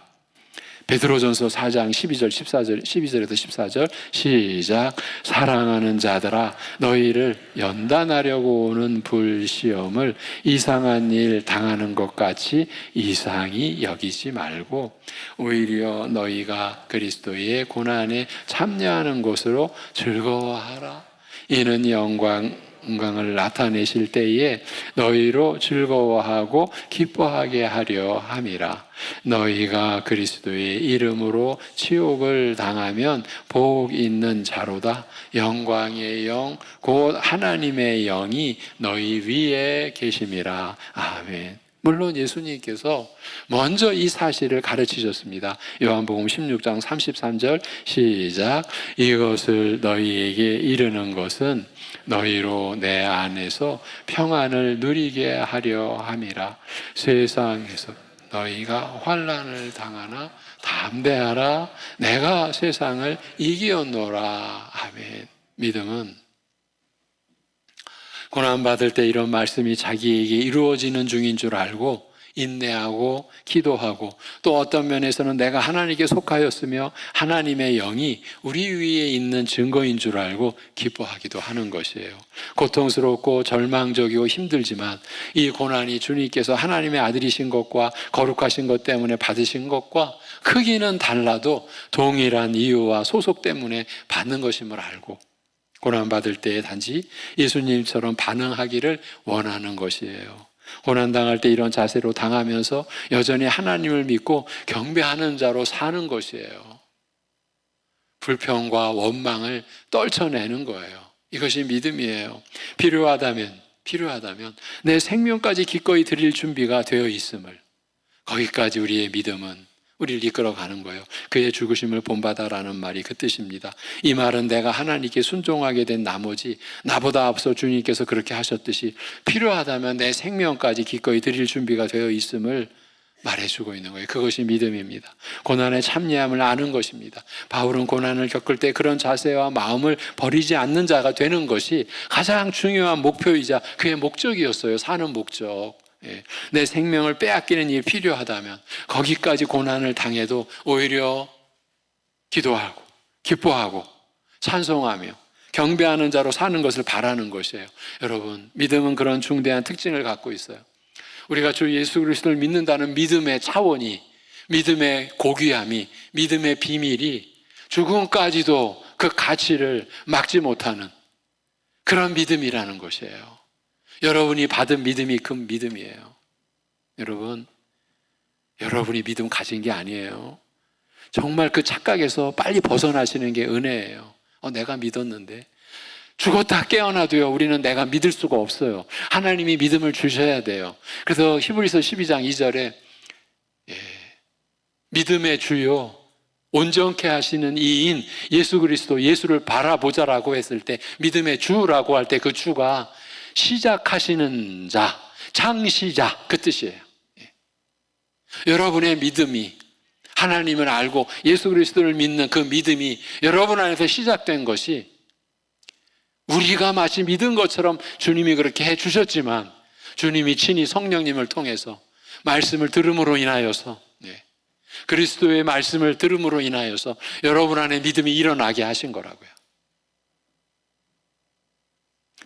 베드로전서 4장 12절 14절 12절에서 14절 시작. 사랑하는 자들아 너희를 연단하려고 오는 불시험을 이상한 일 당하는 것 같이 이상히 여기지 말고 오히려 너희가 그리스도의 고난에 참여하는 것으로 즐거워하라. 이는 영광을 나타내실 때에 너희로 즐거워하고 기뻐하게 하려 함이라. 너희가 그리스도의 이름으로 치욕을 당하면 복 있는 자로다. 영광의 영 곧 하나님의 영이 너희 위에 계심이라. 아멘. 물론 예수님께서 먼저 이 사실을 가르치셨습니다. 요한복음 16장 33절 시작. 이것을 너희에게 이르는 것은 너희로 내 안에서 평안을 누리게 하려 함이라. 세상에서 너희가 환난을 당하나 담대하라. 내가 세상을 이기었노라. 아멘. 믿음은 고난받을 때 이런 말씀이 자기에게 이루어지는 중인 줄 알고 인내하고 기도하고 또 어떤 면에서는 내가 하나님께 속하였으며 하나님의 영이 우리 위에 있는 증거인 줄 알고 기뻐하기도 하는 것이에요. 고통스럽고 절망적이고 힘들지만 이 고난이 주님께서 하나님의 아들이신 것과 거룩하신 것 때문에 받으신 것과 크기는 달라도 동일한 이유와 소속 때문에 받는 것임을 알고 고난받을 때에 단지 예수님처럼 반응하기를 원하는 것이에요. 고난당할 때 이런 자세로 당하면서 여전히 하나님을 믿고 경배하는 자로 사는 것이에요. 불평과 원망을 떨쳐내는 거예요. 이것이 믿음이에요. 필요하다면 내 생명까지 기꺼이 드릴 준비가 되어 있음을, 거기까지 우리의 믿음은 우리를 이끌어가는 거예요. 그의 죽으심을 본받아라는 말이 그 뜻입니다. 이 말은 내가 하나님께 순종하게 된 나머지 나보다 앞서 주님께서 그렇게 하셨듯이 필요하다면 내 생명까지 기꺼이 드릴 준비가 되어 있음을 말해주고 있는 거예요. 그것이 믿음입니다. 고난에 참여함을 아는 것입니다. 바울은 고난을 겪을 때 그런 자세와 마음을 버리지 않는 자가 되는 것이 가장 중요한 목표이자 그의 목적이었어요. 사는 목적. 내 생명을 빼앗기는 일이 필요하다면 거기까지 고난을 당해도 오히려 기도하고 기뻐하고 찬송하며 경배하는 자로 사는 것을 바라는 것이에요. 여러분, 믿음은 그런 중대한 특징을 갖고 있어요. 우리가 주 예수 그리스도를 믿는다는 믿음의 차원이, 믿음의 고귀함이, 믿음의 비밀이 죽음까지도 그 가치를 막지 못하는 그런 믿음이라는 것이에요. 여러분이 받은 믿음이 그 믿음이에요. 여러분이 믿음 가진 게 아니에요. 정말 그 착각에서 빨리 벗어나시는 게 은혜예요. 내가 믿었는데. 죽었다 깨어나도요, 우리는 내가 믿을 수가 없어요. 하나님이 믿음을 주셔야 돼요. 그래서 히브리서 12장 2절에 믿음의 주요 온전케 하시는 이인 예수 그리스도, 예수를 바라보자라고 했을 때 믿음의 주라고 할 때 그 주가 시작하시는 자, 창시자 그 뜻이에요. 여러분의 믿음이, 하나님을 알고 예수 그리스도를 믿는 그 믿음이 여러분 안에서 시작된 것이 우리가 마치 믿은 것처럼 주님이 그렇게 해주셨지만 주님이 친히 성령님을 통해서 말씀을 들음으로 인하여서 그리스도의 말씀을 들음으로 인하여서 여러분 안에 믿음이 일어나게 하신 거라고요.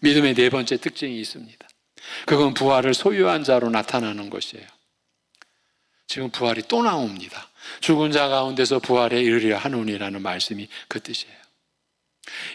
믿음의 네 번째 특징이 있습니다. 그건 부활을 소유한 자로 나타나는 것이에요. 지금 부활이 또 나옵니다. 죽은 자 가운데서 부활에 이르려 하노니라는 말씀이 그 뜻이에요.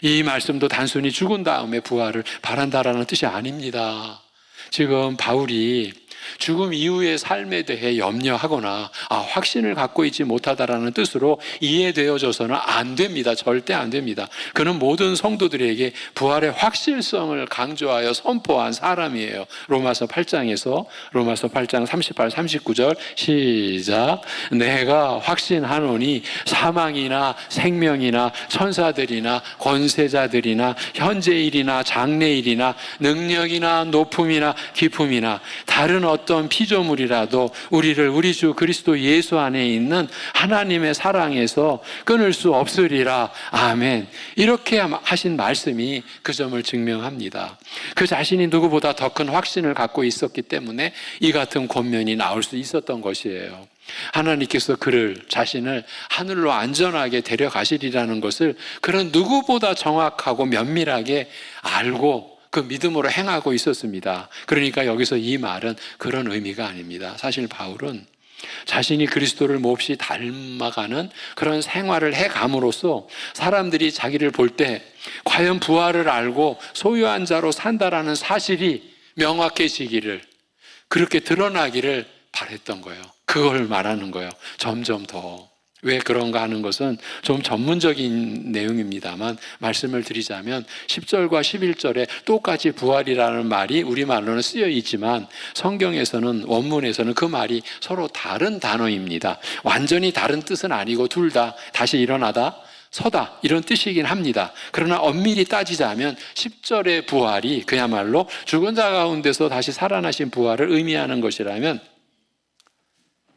이 말씀도 단순히 죽은 다음에 부활을 바란다라는 뜻이 아닙니다. 지금 바울이 죽음 이후의 삶에 대해 염려하거나 확신을 갖고 있지 못하다라는 뜻으로 이해되어져서는 안 됩니다. 절대 안 됩니다. 그는 모든 성도들에게 부활의 확실성을 강조하여 선포한 사람이에요. 로마서 8장 38, 39절 시작. 내가 확신하노니 사망이나 생명이나 천사들이나 권세자들이나 현재일이나 장래일이나 능력이나 높음이나 깊음이나 다른 어떤 피조물이라도 우리를 우리 주 그리스도 예수 안에 있는 하나님의 사랑에서 끊을 수 없으리라. 아멘. 이렇게 하신 말씀이 그 점을 증명합니다. 그 자신이 누구보다 더 큰 확신을 갖고 있었기 때문에 이 같은 권면이 나올 수 있었던 것이에요. 하나님께서 그를 자신을 하늘로 안전하게 데려가시리라는 것을 그런 누구보다 정확하고 면밀하게 알고 그 믿음으로 행하고 있었습니다. 그러니까 여기서 이 말은 그런 의미가 아닙니다. 사실 바울은 자신이 그리스도를 몹시 닮아가는 그런 생활을 해감으로써 사람들이 자기를 볼 때 과연 부활을 알고 소유한 자로 산다라는 사실이 명확해지기를, 그렇게 드러나기를 바랬던 거예요. 그걸 말하는 거예요. 점점 더. 왜 그런가 하는 것은 좀 전문적인 내용입니다만 말씀을 드리자면 10절과 11절에 똑같이 부활이라는 말이 우리말로는 쓰여 있지만 성경에서는, 원문에서는 그 말이 서로 다른 단어입니다. 완전히 다른 뜻은 아니고 둘 다 다시 일어나다, 서다 이런 뜻이긴 합니다. 그러나 엄밀히 따지자면 10절의 부활이 그야말로 죽은 자 가운데서 다시 살아나신 부활을 의미하는 것이라면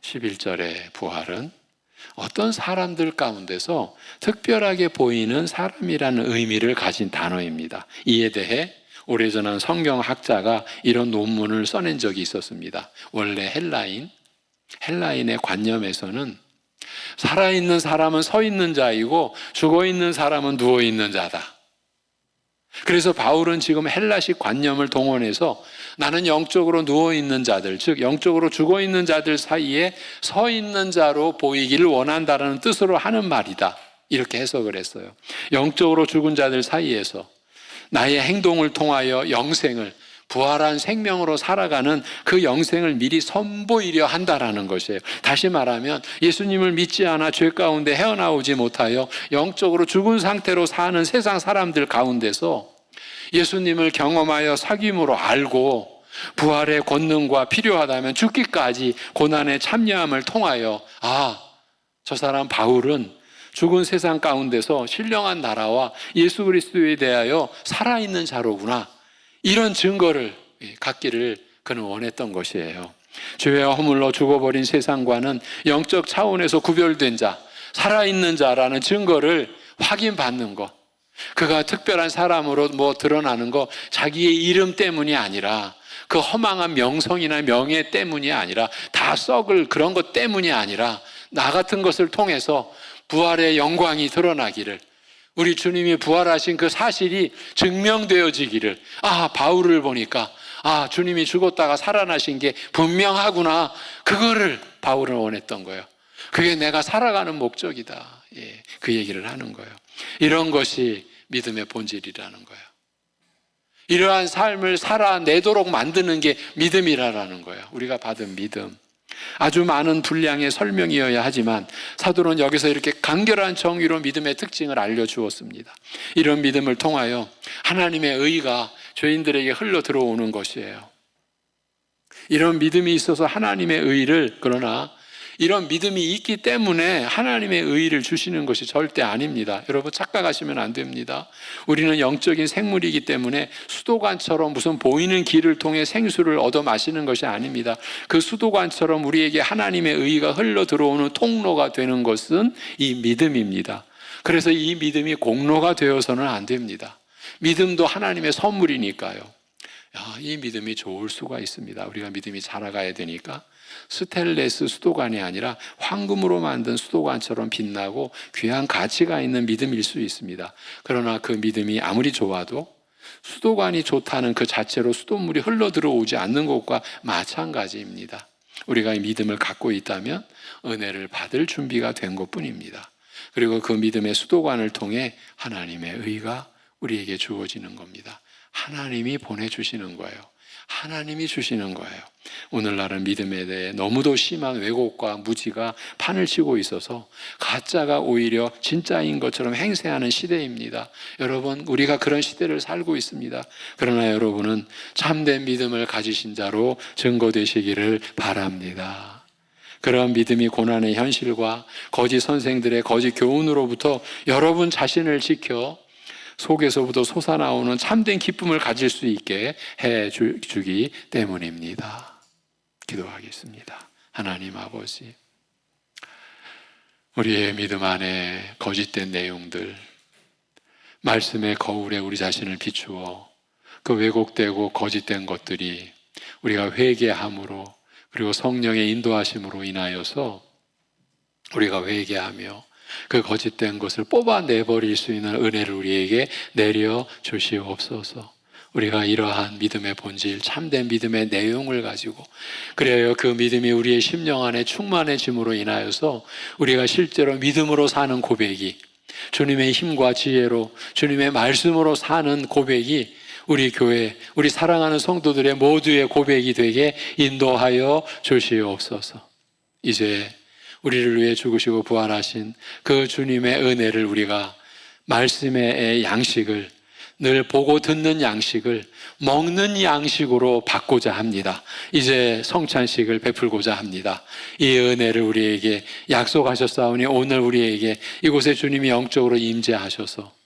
11절의 부활은 어떤 사람들 가운데서 특별하게 보이는 사람이라는 의미를 가진 단어입니다. 이에 대해 오래전한 성경학자가 이런 논문을 써낸 적이 있었습니다. 원래 헬라인의 관념에서는 살아있는 사람은 서 있는 자이고 죽어있는 사람은 누워있는 자다. 그래서 바울은 지금 헬라식 관념을 동원해서 나는 영적으로 누워있는 자들, 즉 영적으로 죽어있는 자들 사이에 서 있는 자로 보이기를 원한다는 뜻으로 하는 말이다, 이렇게 해석을 했어요. 영적으로 죽은 자들 사이에서 나의 행동을 통하여 영생을, 부활한 생명으로 살아가는 그 영생을 미리 선보이려 한다라는 것이에요. 다시 말하면 예수님을 믿지 않아 죄 가운데 헤어나오지 못하여 영적으로 죽은 상태로 사는 세상 사람들 가운데서 예수님을 경험하여 사귐으로 알고 부활의 권능과 필요하다면 죽기까지 고난에 참여함을 통하여, 아, 저 사람 바울은 죽은 세상 가운데서 신령한 나라와 예수 그리스도에 대하여 살아있는 자로구나, 이런 증거를 갖기를 그는 원했던 것이에요. 죄와 허물로 죽어버린 세상과는 영적 차원에서 구별된 자, 살아있는 자라는 증거를 확인받는 것, 그가 특별한 사람으로 드러나는 것, 자기의 이름 때문이 아니라, 그 허망한 명성이나 명예 때문이 아니라, 다 썩을 그런 것 때문이 아니라 나 같은 것을 통해서 부활의 영광이 드러나기를, 우리 주님이 부활하신 그 사실이 증명되어지기를, 아, 바울을 보니까 아, 주님이 죽었다가 살아나신 게 분명하구나, 그거를 바울은 원했던 거예요. 그게 내가 살아가는 목적이다, 그 얘기를 하는 거예요. 이런 것이 믿음의 본질이라는 거예요. 이러한 삶을 살아내도록 만드는 게 믿음이라는 거예요. 우리가 받은 믿음, 아주 많은 분량의 설명이어야 하지만 사도는 여기서 이렇게 간결한 정의로 믿음의 특징을 알려주었습니다. 이런 믿음을 통하여 하나님의 의가 죄인들에게 흘러 들어오는 것이에요. 이런 믿음이 있어서 하나님의 의를, 그러나 이런 믿음이 있기 때문에 하나님의 의의를 주시는 것이 절대 아닙니다. 여러분 착각하시면 안 됩니다. 우리는 영적인 생물이기 때문에 수도관처럼 무슨 보이는 길을 통해 생수를 얻어 마시는 것이 아닙니다. 그 수도관처럼 우리에게 하나님의 의의가 흘러 들어오는 통로가 되는 것은 이 믿음입니다. 그래서 이 믿음이 공로가 되어서는 안 됩니다. 믿음도 하나님의 선물이니까요. 이 믿음이 좋을 수가 있습니다. 우리가 믿음이 자라가야 되니까 스테인레스 수도관이 아니라 황금으로 만든 수도관처럼 빛나고 귀한 가치가 있는 믿음일 수 있습니다. 그러나 그 믿음이 아무리 좋아도 수도관이 좋다는 그 자체로 수돗물이 흘러 들어오지 않는 것과 마찬가지입니다. 우리가 이 믿음을 갖고 있다면 은혜를 받을 준비가 된 것뿐입니다. 그리고 그 믿음의 수도관을 통해 하나님의 의가 우리에게 주어지는 겁니다. 하나님이 보내주시는 거예요. 하나님이 주시는 거예요. 오늘날은 믿음에 대해 너무도 심한 왜곡과 무지가 판을 치고 있어서 가짜가 오히려 진짜인 것처럼 행세하는 시대입니다. 여러분, 우리가 그런 시대를 살고 있습니다. 그러나 여러분은 참된 믿음을 가지신 자로 증거되시기를 바랍니다. 그런 믿음이 고난의 현실과 거짓 선생들의 거짓 교훈으로부터 여러분 자신을 지켜 속에서부터 솟아나오는 참된 기쁨을 가질 수 있게 해주기 때문입니다. 기도하겠습니다. 하나님 아버지, 우리의 믿음 안에 거짓된 내용들, 말씀의 거울에 우리 자신을 비추어 그 왜곡되고 거짓된 것들이 우리가 회개함으로 그리고 성령의 인도하심으로 인하여서 우리가 회개하며 그 거짓된 것을 뽑아내버릴 수 있는 은혜를 우리에게 내려 주시옵소서. 우리가 이러한 믿음의 본질, 참된 믿음의 내용을 가지고, 그래야 그 믿음이 우리의 심령 안에 충만해짐으로 인하여서 우리가 실제로 믿음으로 사는 고백이, 주님의 힘과 지혜로 주님의 말씀으로 사는 고백이 우리 교회, 우리 사랑하는 성도들의 모두의 고백이 되게 인도하여 주시옵소서. 이제 우리를 위해 죽으시고 부활하신 그 주님의 은혜를 우리가 말씀의 양식을, 늘 보고 듣는 양식을 먹는 양식으로 받고자 합니다. 이제 성찬식을 베풀고자 합니다. 이 은혜를 우리에게 약속하셨사오니 오늘 우리에게 이곳에 주님이 영적으로 임재하셔서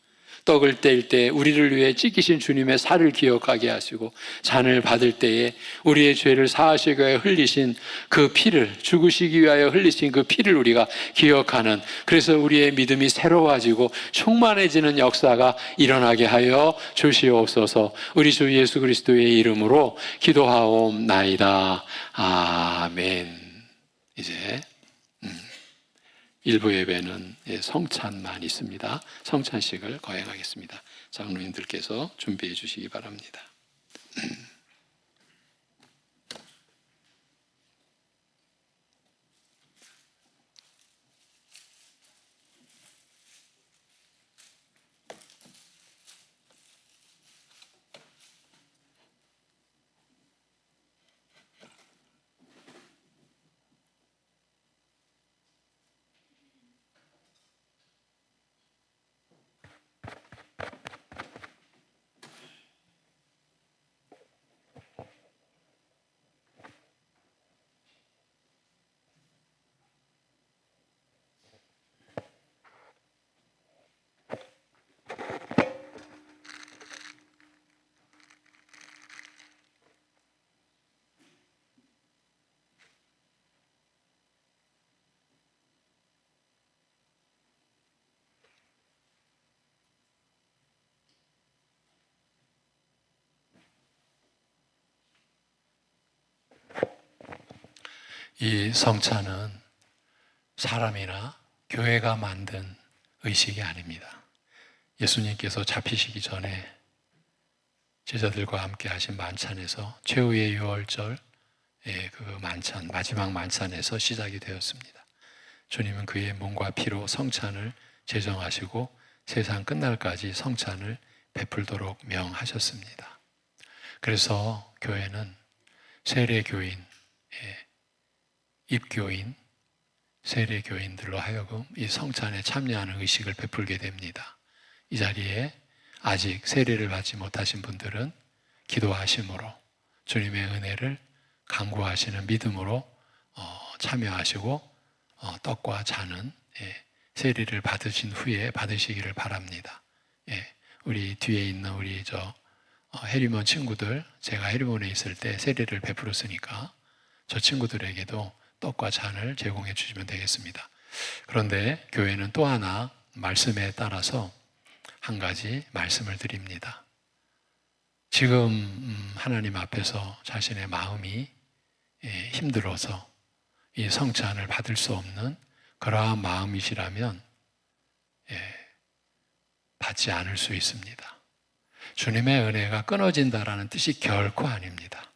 떡을 뗄 때 우리를 위해 찢기신 주님의 살을 기억하게 하시고, 잔을 받을 때에 우리의 죄를 사하시기 위하여 흘리신 그 피를, 죽으시기 위하여 흘리신 그 피를 우리가 기억하는, 그래서 우리의 믿음이 새로워지고 충만해지는 역사가 일어나게 하여 주시옵소서. 우리 주 예수 그리스도의 이름으로 기도하옵나이다. 아멘. 이제 일부 예배는 성찬만 있습니다. 성찬식을 거행하겠습니다. 장로님들께서 준비해 주시기 바랍니다. 이 성찬은 사람이나 교회가 만든 의식이 아닙니다. 예수님께서 잡히시기 전에 제자들과 함께 하신 만찬에서 최후의 유월절 그 만찬, 마지막 만찬에서 시작이 되었습니다. 주님은 그의 몸과 피로 성찬을 제정하시고 세상 끝날까지 성찬을 베풀도록 명하셨습니다. 그래서 교회는 세례교인, 입교인, 세례교인들로 하여금 이 성찬에 참여하는 의식을 베풀게 됩니다. 이 자리에 아직 세례를 받지 못하신 분들은 기도하심으로 주님의 은혜를 간구하시는 믿음으로 참여하시고 떡과 잔은 세례를 받으신 후에 받으시기를 바랍니다. 우리 뒤에 있는 우리 해리몬 친구들, 제가 해리몬에 있을 때 세례를 베풀었으니까 저 친구들에게도 떡과 잔을 제공해 주시면 되겠습니다. 그런데 교회는 또 하나 말씀에 따라서 한 가지 말씀을 드립니다. 지금 하나님 앞에서 자신의 마음이 힘들어서 이 성찬을 받을 수 없는 그러한 마음이시라면 받지 않을 수 있습니다. 주님의 은혜가 끊어진다라는 뜻이 결코 아닙니다.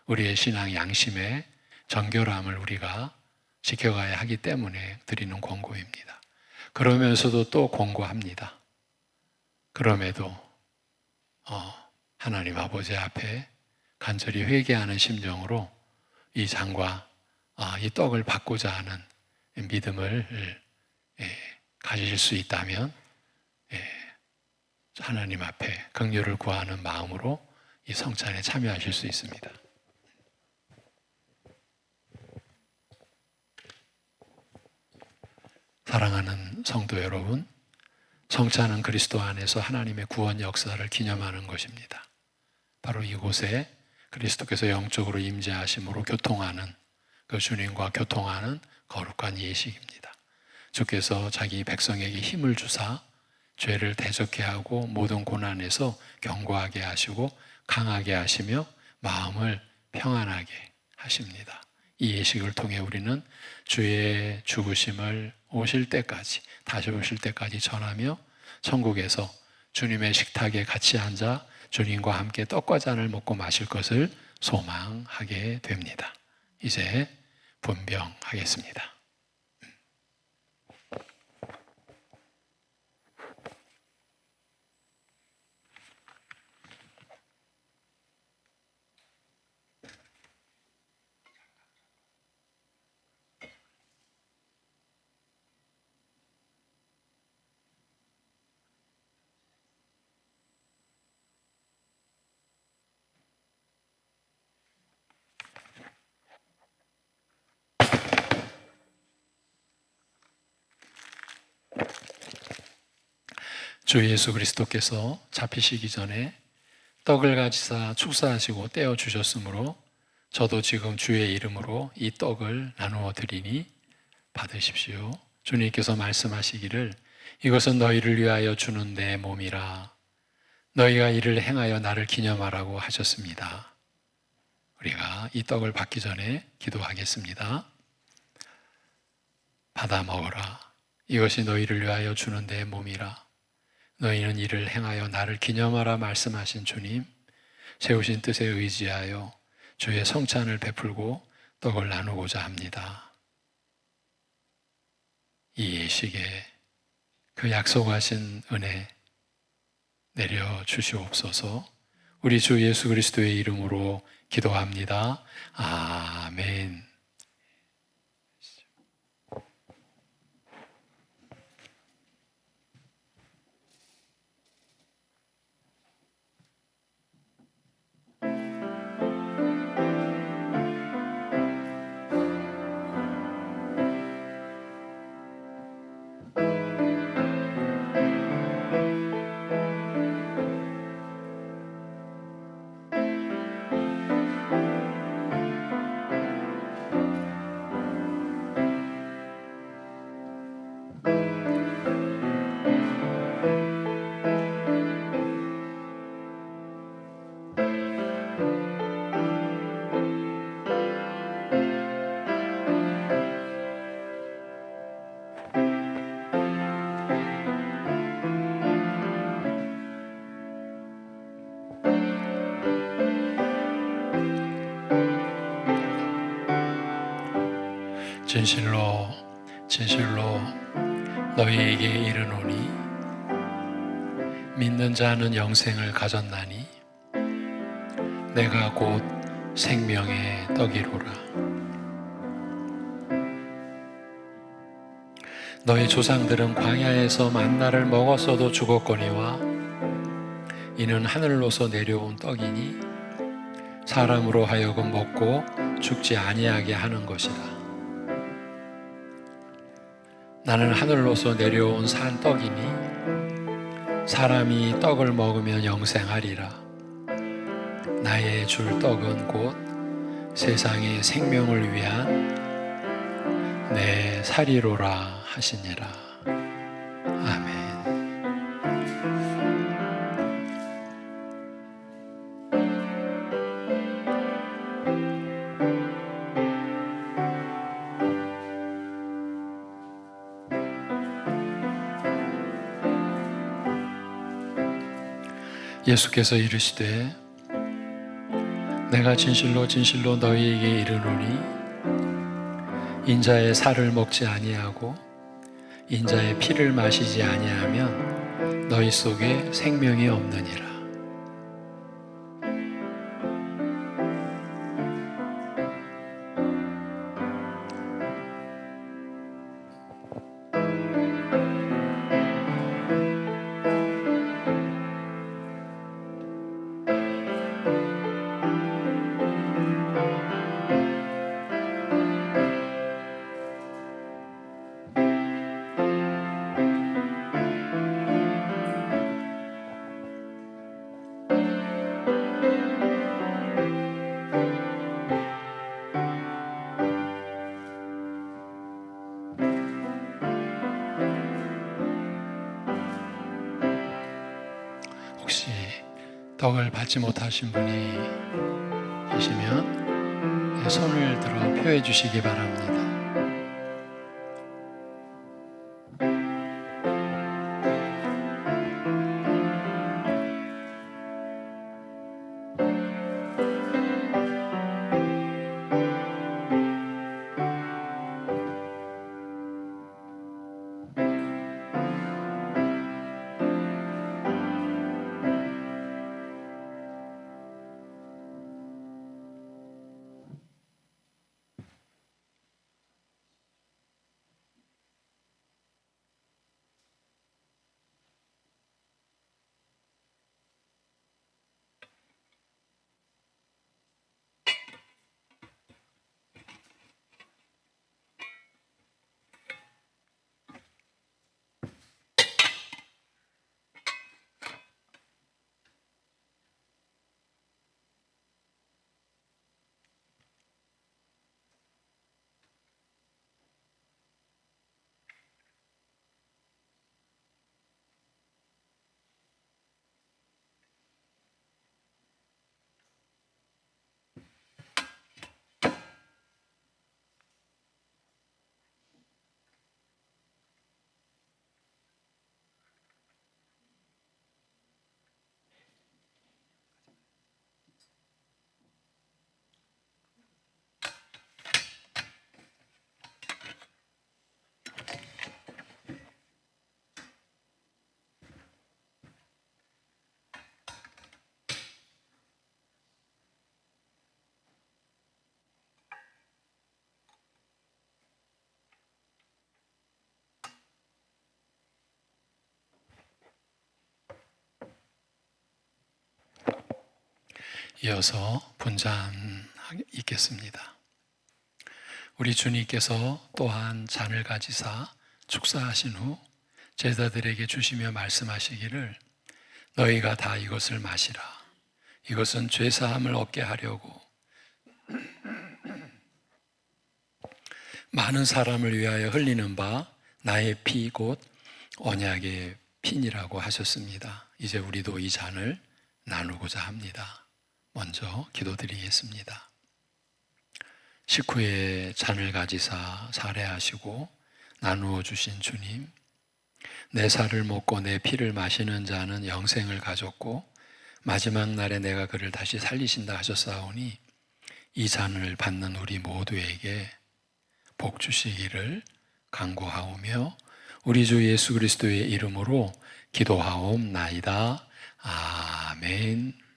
우리의 신앙 양심의 정결함을 우리가 지켜가야 하기 때문에 드리는 권고입니다. 그러면서도 또 권고합니다. 그럼에도 하나님 아버지 앞에 간절히 회개하는 심정으로 이 잔과 이 떡을 받고자 하는 믿음을 가지실 수 있다면 하나님 앞에 긍휼을 구하는 마음으로 이 성찬에 참여하실 수 있습니다. 사랑하는 성도 여러분, 성찬은 그리스도 안에서 하나님의 구원 역사를 기념하는 것입니다. 바로 이곳에 그리스도께서 영적으로 임재하심으로 교통하는, 그 주님과 교통하는 거룩한 예식입니다. 주께서 자기 백성에게 힘을 주사 죄를 대적케 하고 모든 고난에서 견고하게 하시고 강하게 하시며 마음을 평안하게 하십니다. 이 예식을 통해 우리는 주의 죽으심을 오실 때까지, 다시 오실 때까지 전하며 천국에서 주님의 식탁에 같이 앉아 주님과 함께 떡과 잔을 먹고 마실 것을 소망하게 됩니다. 이제 분병하겠습니다. 주 예수 그리스도께서 잡히시기 전에 떡을 가지사 축사하시고 떼어 주셨으므로 저도 지금 주의 이름으로 이 떡을 나누어 드리니 받으십시오. 주님께서 말씀하시기를 이것은 너희를 위하여 주는 내 몸이라. 너희가 이를 행하여 나를 기념하라고 하셨습니다. 우리가 이 떡을 받기 전에 기도하겠습니다. 받아 먹어라. 이것이 너희를 위하여 주는 내 몸이라. 너희는 이를 행하여 나를 기념하라 말씀하신 주님, 세우신 뜻에 의지하여 주의 성찬을 베풀고 떡을 나누고자 합니다. 이 예식에 그 약속하신 은혜 내려 주시옵소서. 우리 주 예수 그리스도의 이름으로 기도합니다. 아멘. 진실로 진실로 너희에게 이르노니 믿는 자는 영생을 가졌나니 내가 곧 생명의 떡이로라. 너희 조상들은 광야에서 만나를 먹었어도 죽었거니와 이는 하늘로서 내려온 떡이니 사람으로 하여금 먹고 죽지 아니하게 하는 것이라. 나는 하늘로서 내려온 산 떡이니 사람이 떡을 먹으면 영생하리라. 나의 줄 떡은 곧 세상의 생명을 위한 내 살이로라 하시니라. 아멘. 예수께서 이르시되 내가 진실로 진실로 너희에게 이르노니 인자의 살을 먹지 아니하고 인자의 피를 마시지 아니하면 너희 속에 생명이 없느니라. 혹시 떡을 받지 못하신 분이 계시면 손을 들어 표해 주시기 바랍니다. 이어서 분잔 있겠습니다. 우리 주님께서 또한 잔을 가지사 축사하신 후 제자들에게 주시며 말씀하시기를 너희가 다 이것을 마시라. 이것은 죄사함을 얻게 하려고 많은 사람을 위하여 흘리는 바 나의 피 곧 언약의 피니라고 하셨습니다. 이제 우리도 이 잔을 나누고자 합니다. 먼저 기도드리겠습니다. 식후에 잔을 가지사 살해하시고 나누어 주신 주님, 내 살을 먹고 내 피를 마시는 자는 영생을 가졌고 마지막 날에 내가 그를 다시 살리신다 하셨사오니 이 잔을 받는 우리 모두에게 복 주시기를 간구하오며 우리 주 예수 그리스도의 이름으로 기도하옵나이다. 아멘.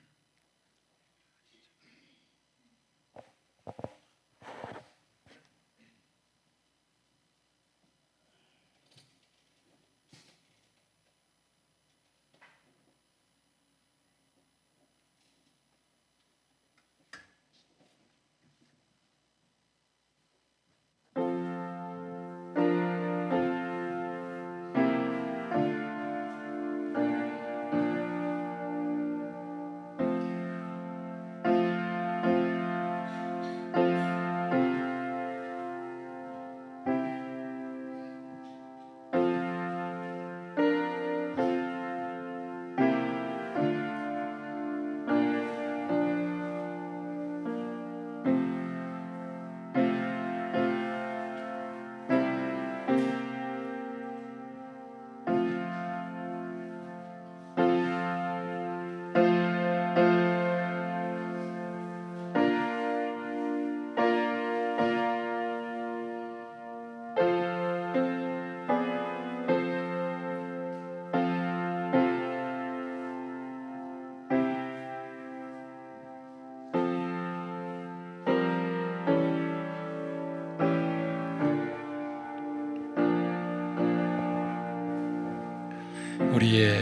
우리의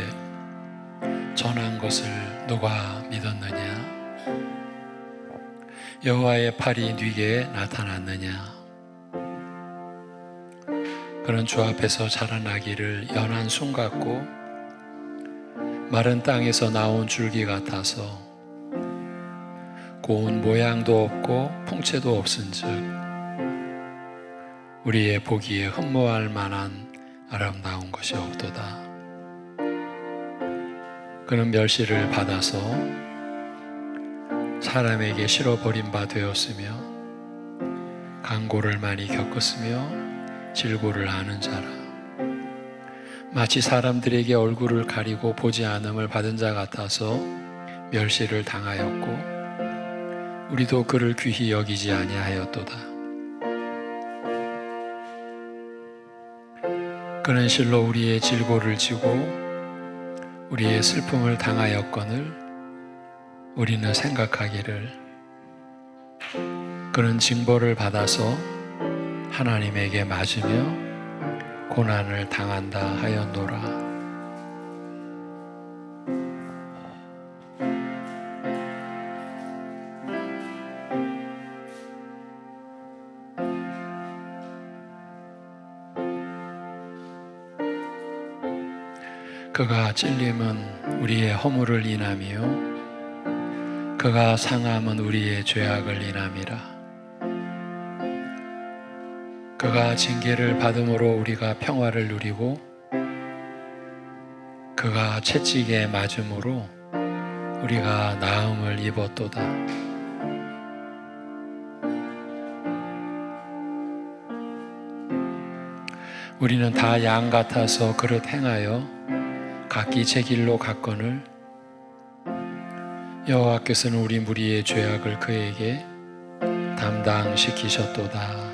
전한 것을 누가 믿었느냐? 여호와의 팔이 네게 나타났느냐? 그는 주 앞에서 자라나기를 연한 순 같고 마른 땅에서 나온 줄기 같아서 고운 모양도 없고 풍채도 없은즉 우리의 보기에 흠모할 만한 아름다운 것이 없도다. 그는 멸시를 받아서 사람에게 싫어 버림바 되었으며 강고를 많이 겪었으며 질고를 아는 자라. 마치 사람들에게 얼굴을 가리고 보지 않음을 받은 자 같아서 멸시를 당하였고 우리도 그를 귀히 여기지 아니하였도다. 그는 실로 우리의 질고를 지고 우리의 슬픔을 당하였거늘 우리는 생각하기를 그는 징벌을 받아서 하나님에게 맞으며 고난을 당한다 하였노라. 그가 찔림은 우리의 허물을 인함이요 그가 상함은 우리의 죄악을 인함이라. 그가 징계를 받음으로 우리가 평화를 누리고 그가 채찍에 맞음으로 우리가 나음을 입었도다. 우리는 다 양 같아서 그릇 행하여 각기 제 길로 갔거늘 여호와께서는 우리 무리의 죄악을 그에게 담당시키셨도다.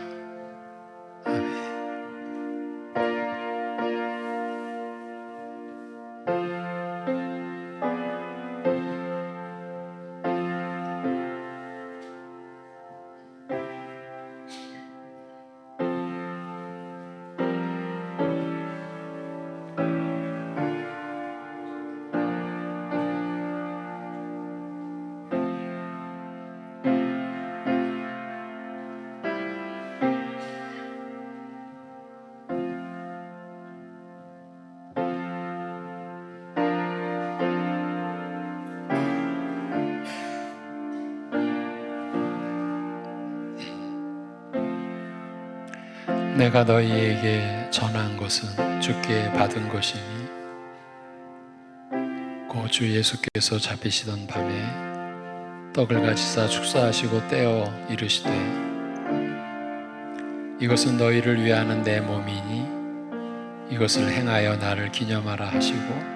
내가 너희에게 전한 것은 주께 받은 것이니 곧 주 예수께서 잡히시던 밤에 떡을 가지사 축사하시고 떼어 이르시되 이것은 너희를 위하는 내 몸이니 이것을 행하여 나를 기념하라 하시고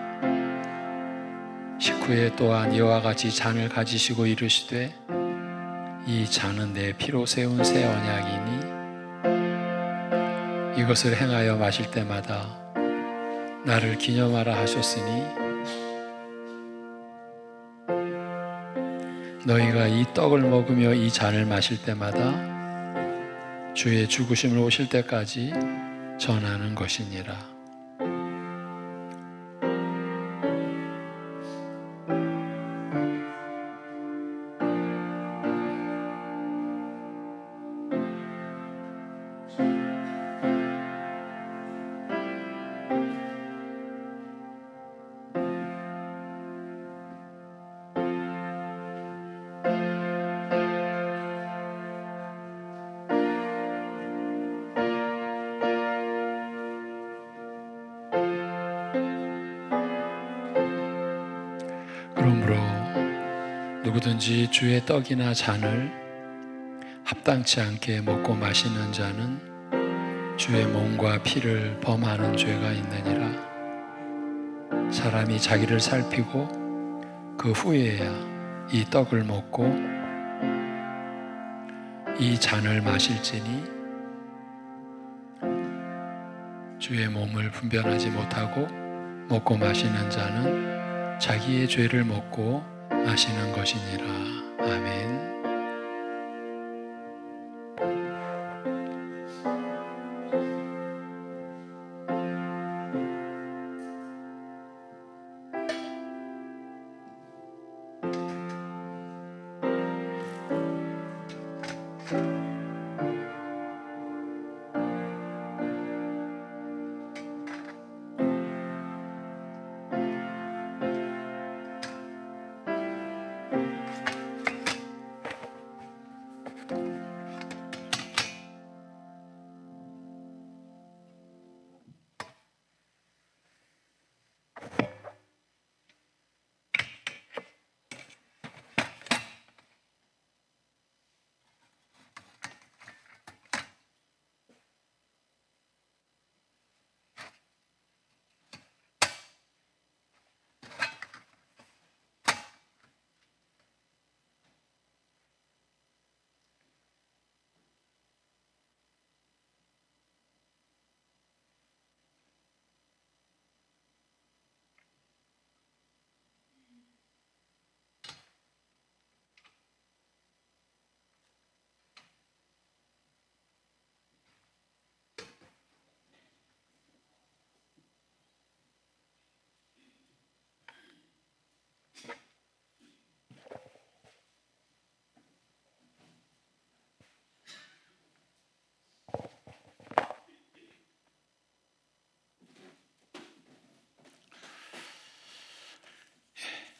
식후에 또한 이와 같이 잔을 가지시고 이르시되 이 잔은 내 피로 세운 새 언약이니 이것을 행하여 마실 때마다 나를 기념하라 하셨으니 너희가 이 떡을 먹으며 이 잔을 마실 때마다 주의 죽으심을 오실 때까지 전하는 것이니라. 그러므로 누구든지 주의 떡이나 잔을 합당치 않게 먹고 마시는 자는 주의 몸과 피를 범하는 죄가 있느니라. 사람이 자기를 살피고 그 후에야 이 떡을 먹고 이 잔을 마실지니 주의 몸을 분별하지 못하고 먹고 마시는 자는 자기의 죄를 먹고 마시는 것이니라. 아멘.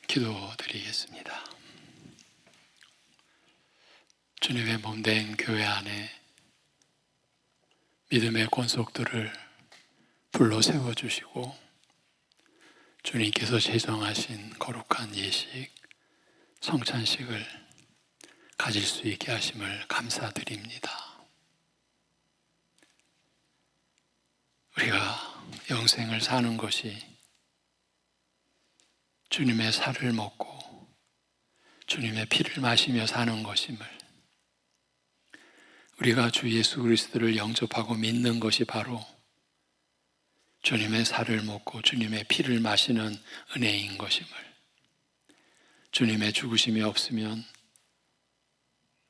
기도드리겠습니다. 주님의 몸된 교회 안에 믿음의 권속들을 불러 세워주시고 주님께서 제정하신 거룩한 예식, 성찬식을 가질 수 있게 하심을 감사드립니다. 우리가 영생을 사는 것이 주님의 살을 먹고 주님의 피를 마시며 사는 것임을, 우리가 주 예수 그리스도를 영접하고 믿는 것이 바로 주님의 살을 먹고 주님의 피를 마시는 은혜인 것임을, 주님의 죽으심이 없으면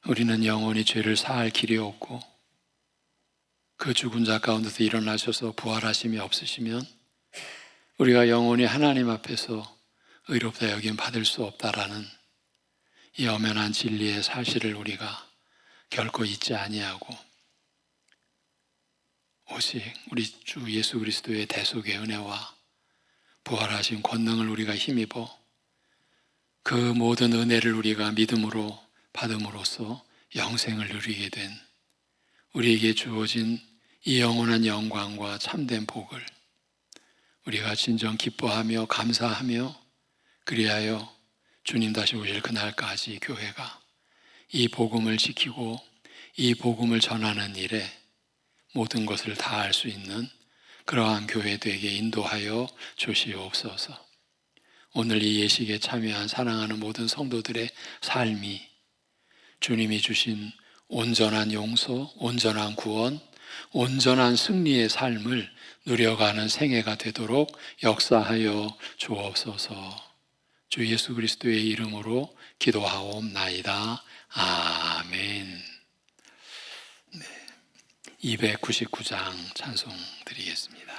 우리는 영원히 죄를 사할 길이 없고, 그 죽은 자 가운데서 일어나셔서 부활하심이 없으시면 우리가 영원히 하나님 앞에서 의롭다 여김 받을 수 없다라는 이 엄연한 진리의 사실을 우리가 결코 잊지 아니하고, 오직 우리 주 예수 그리스도의 대속의 은혜와 부활하신 권능을 우리가 힘입어 그 모든 은혜를 우리가 믿음으로 받음으로써 영생을 누리게 된, 우리에게 주어진 이 영원한 영광과 참된 복을 우리가 진정 기뻐하며 감사하며, 그리하여 주님 다시 오실 그날까지 교회가 이 복음을 지키고 이 복음을 전하는 일에 모든 것을 다할 수 있는 그러한 교회 되게 인도하여 주시옵소서. 오늘 이 예식에 참여한 사랑하는 모든 성도들의 삶이 주님이 주신 온전한 용서, 온전한 구원, 온전한 승리의 삶을 누려가는 생애가 되도록 역사하여 주옵소서. 주 예수 그리스도의 이름으로 기도하옵나이다. 아멘. 네, 299장 찬송 드리겠습니다.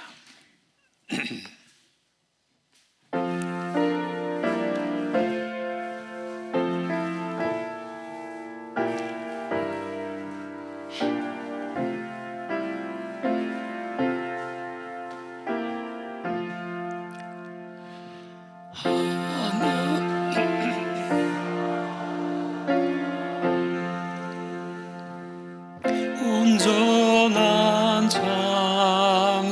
온전한 참사랑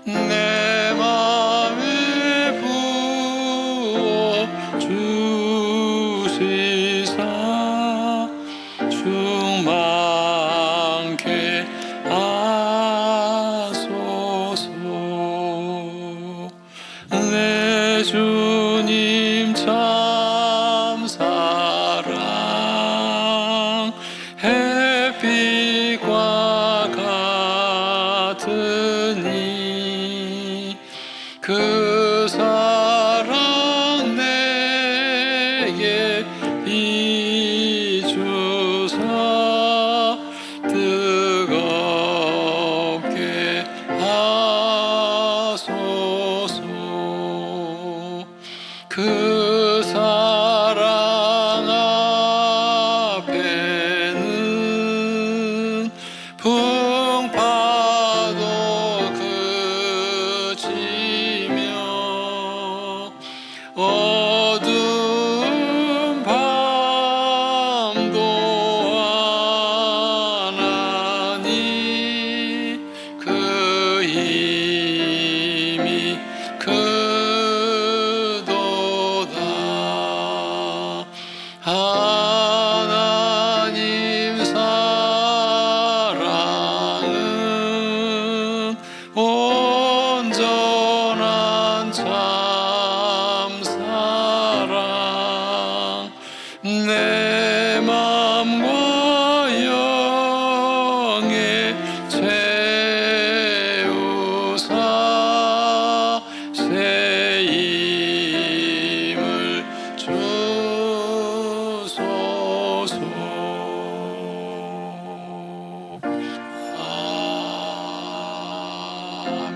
내 맘에 부어 주시사 충만케 하소서. 내 주님 참사랑 햇빛과 같으니 그 사랑 내게 비추사 뜨겁게 하소서. 그 사랑 앞에는 풍파도 그치며 어두운 밤도 안하니 그 힘이 크도다. 하나님 사랑은 온전한 참사랑 내 맘과 영에 채우사 새 힘을 주소서. 아멘.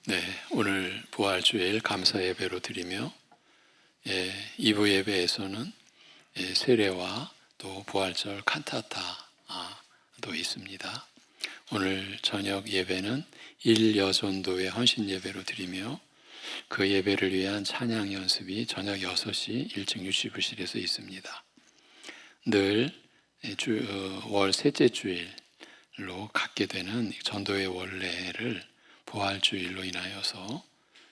네, 오늘 부활주일 감사 예배로 드리며 2부 예배에서는 세례와 또 부활절 칸타타 또 있습니다. 오늘 저녁 예배는 일여전도의 헌신 예배로 드리며 그 예배를 위한 찬양 연습이 저녁 6시 1층 유치부실에서 있습니다. 늘 월 셋째 주일로 갖게 되는 전도의 원래를 부활주일로 인하여서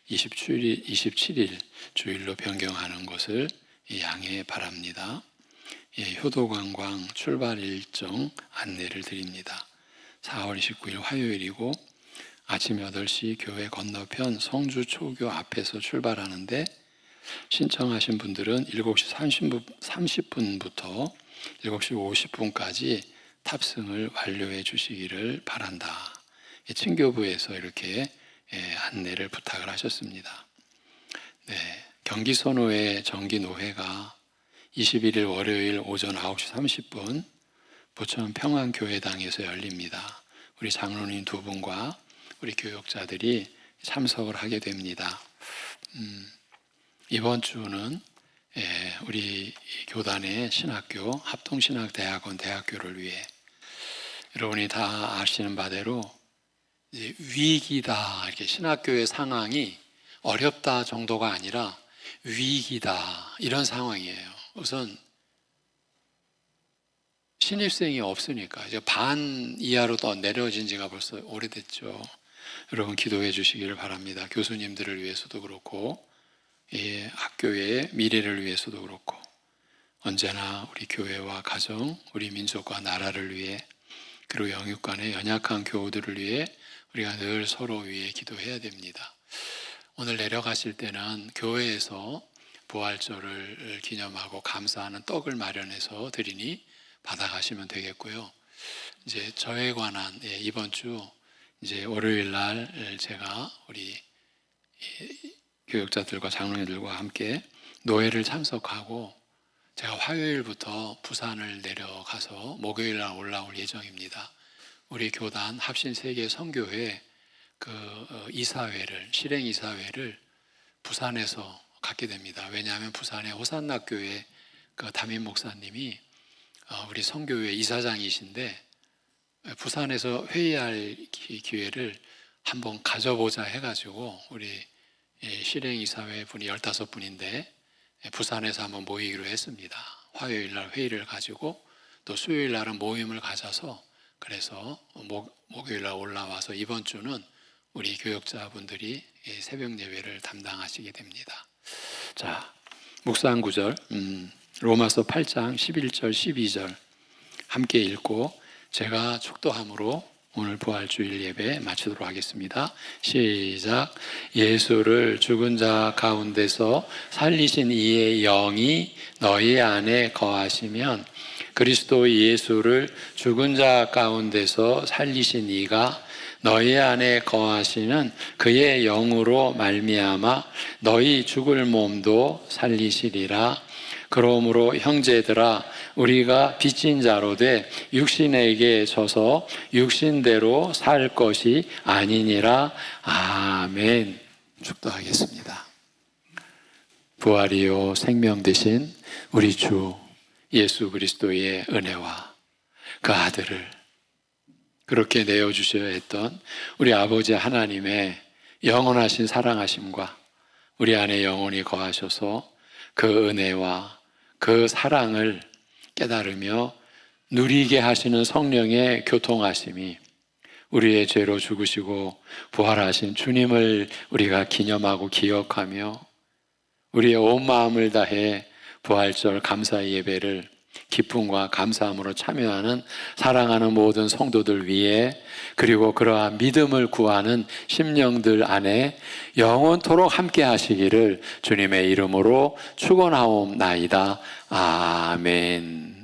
27일 주일로 변경하는 것을 양해 바랍니다. 효도관광 출발 일정 안내를 드립니다. 4월 29일 화요일이고 아침 8시 교회 건너편 성주 초교 앞에서 출발하는데 신청하신 분들은 7시 30분부터 7시 50분까지 탑승을 완료해 주시기를 바란다. 친교부에서 이렇게 안내를 부탁을 하셨습니다. 네, 경기선호회 정기노회가 21일 월요일 오전 9시 30분 부천 평안교회당에서 열립니다. 우리 장로님 2분과 우리 교역자들이 참석을 하게 됩니다. 이번 주는 우리 교단의 신학교 합동신학대학원 대학교를 위해 여러분이 다 아시는 바대로 위기다, 이렇게 신학교의 상황이 어렵다 정도가 아니라 위기다, 이런 상황이에요. 우선 신입생이 없으니까 이제 반 이하로 더 내려진 지가 벌써 오래됐죠. 여러분 기도해 주시기를 바랍니다. 교수님들을 위해서도 그렇고 학교의 미래를 위해서도 그렇고 언제나 우리 교회와 가정, 우리 민족과 나라를 위해 그리고 영육간의 연약한 교우들을 위해 우리가 늘 서로 위해 기도해야 됩니다. 오늘 내려가실 때는 교회에서 부활절을 기념하고 감사하는 떡을 마련해서 드리니 받아가시면 되겠고요. 이제 저에 관한 이번 주 이제 월요일 날 제가 우리 교육자들과 장로님들과 함께 노회를 참석하고 제가 화요일부터 부산을 내려가서 목요일 날 올라올 예정입니다. 우리 교단 합신세계 선교회 이사회를 실행 이사회를 부산에서 갖게 됩니다. 왜냐하면 부산의 호산나 교회 담임 목사님이 우리 선교회 이사장이신데 부산에서 회의할 기회를 한번 가져보자 해가지고 우리 실행이사회 분이 15분인데 부산에서 한번 모이기로 했습니다. 화요일 날 회의를 가지고 또 수요일 날은 모임을 가져서 그래서 목요일 날 올라와서 이번 주는 우리 교역자분들이 새벽 예배를 담당하시게 됩니다. 자, 묵상 구절 로마서 8장 11절 12절 함께 읽고 제가 축도함으로 오늘 부활주일 예배 마치도록 하겠습니다. 시작. 예수를 죽은 자 가운데서 살리신 이의 영이 너희 안에 거하시면 그리스도 예수를 죽은 자 가운데서 살리신 이가 너희 안에 거하시는 그의 영으로 말미암아 너희 죽을 몸도 살리시리라. 그러므로 형제들아 우리가 빚진 자로 돼 육신에게 져서 육신대로 살 것이 아니니라. 아멘. 축도하겠습니다. 부활이요 생명 되신 우리 주 예수 그리스도의 은혜와 그 아들을 그렇게 내어주셔야 했던 우리 아버지 하나님의 영원하신 사랑하심과 우리 안에 영원히 거하셔서 그 은혜와 그 사랑을 깨달으며 누리게 하시는 성령의 교통하심이 우리의 죄로 죽으시고 부활하신 주님을 우리가 기념하고 기억하며 우리의 온 마음을 다해 부활절 감사 예배를 기쁨과 감사함으로 참여하는 사랑하는 모든 성도들 위해 그리고 그러한 믿음을 구하는 심령들 안에 영원토록 함께 하시기를 주님의 이름으로 축원하옵나이다. 아멘.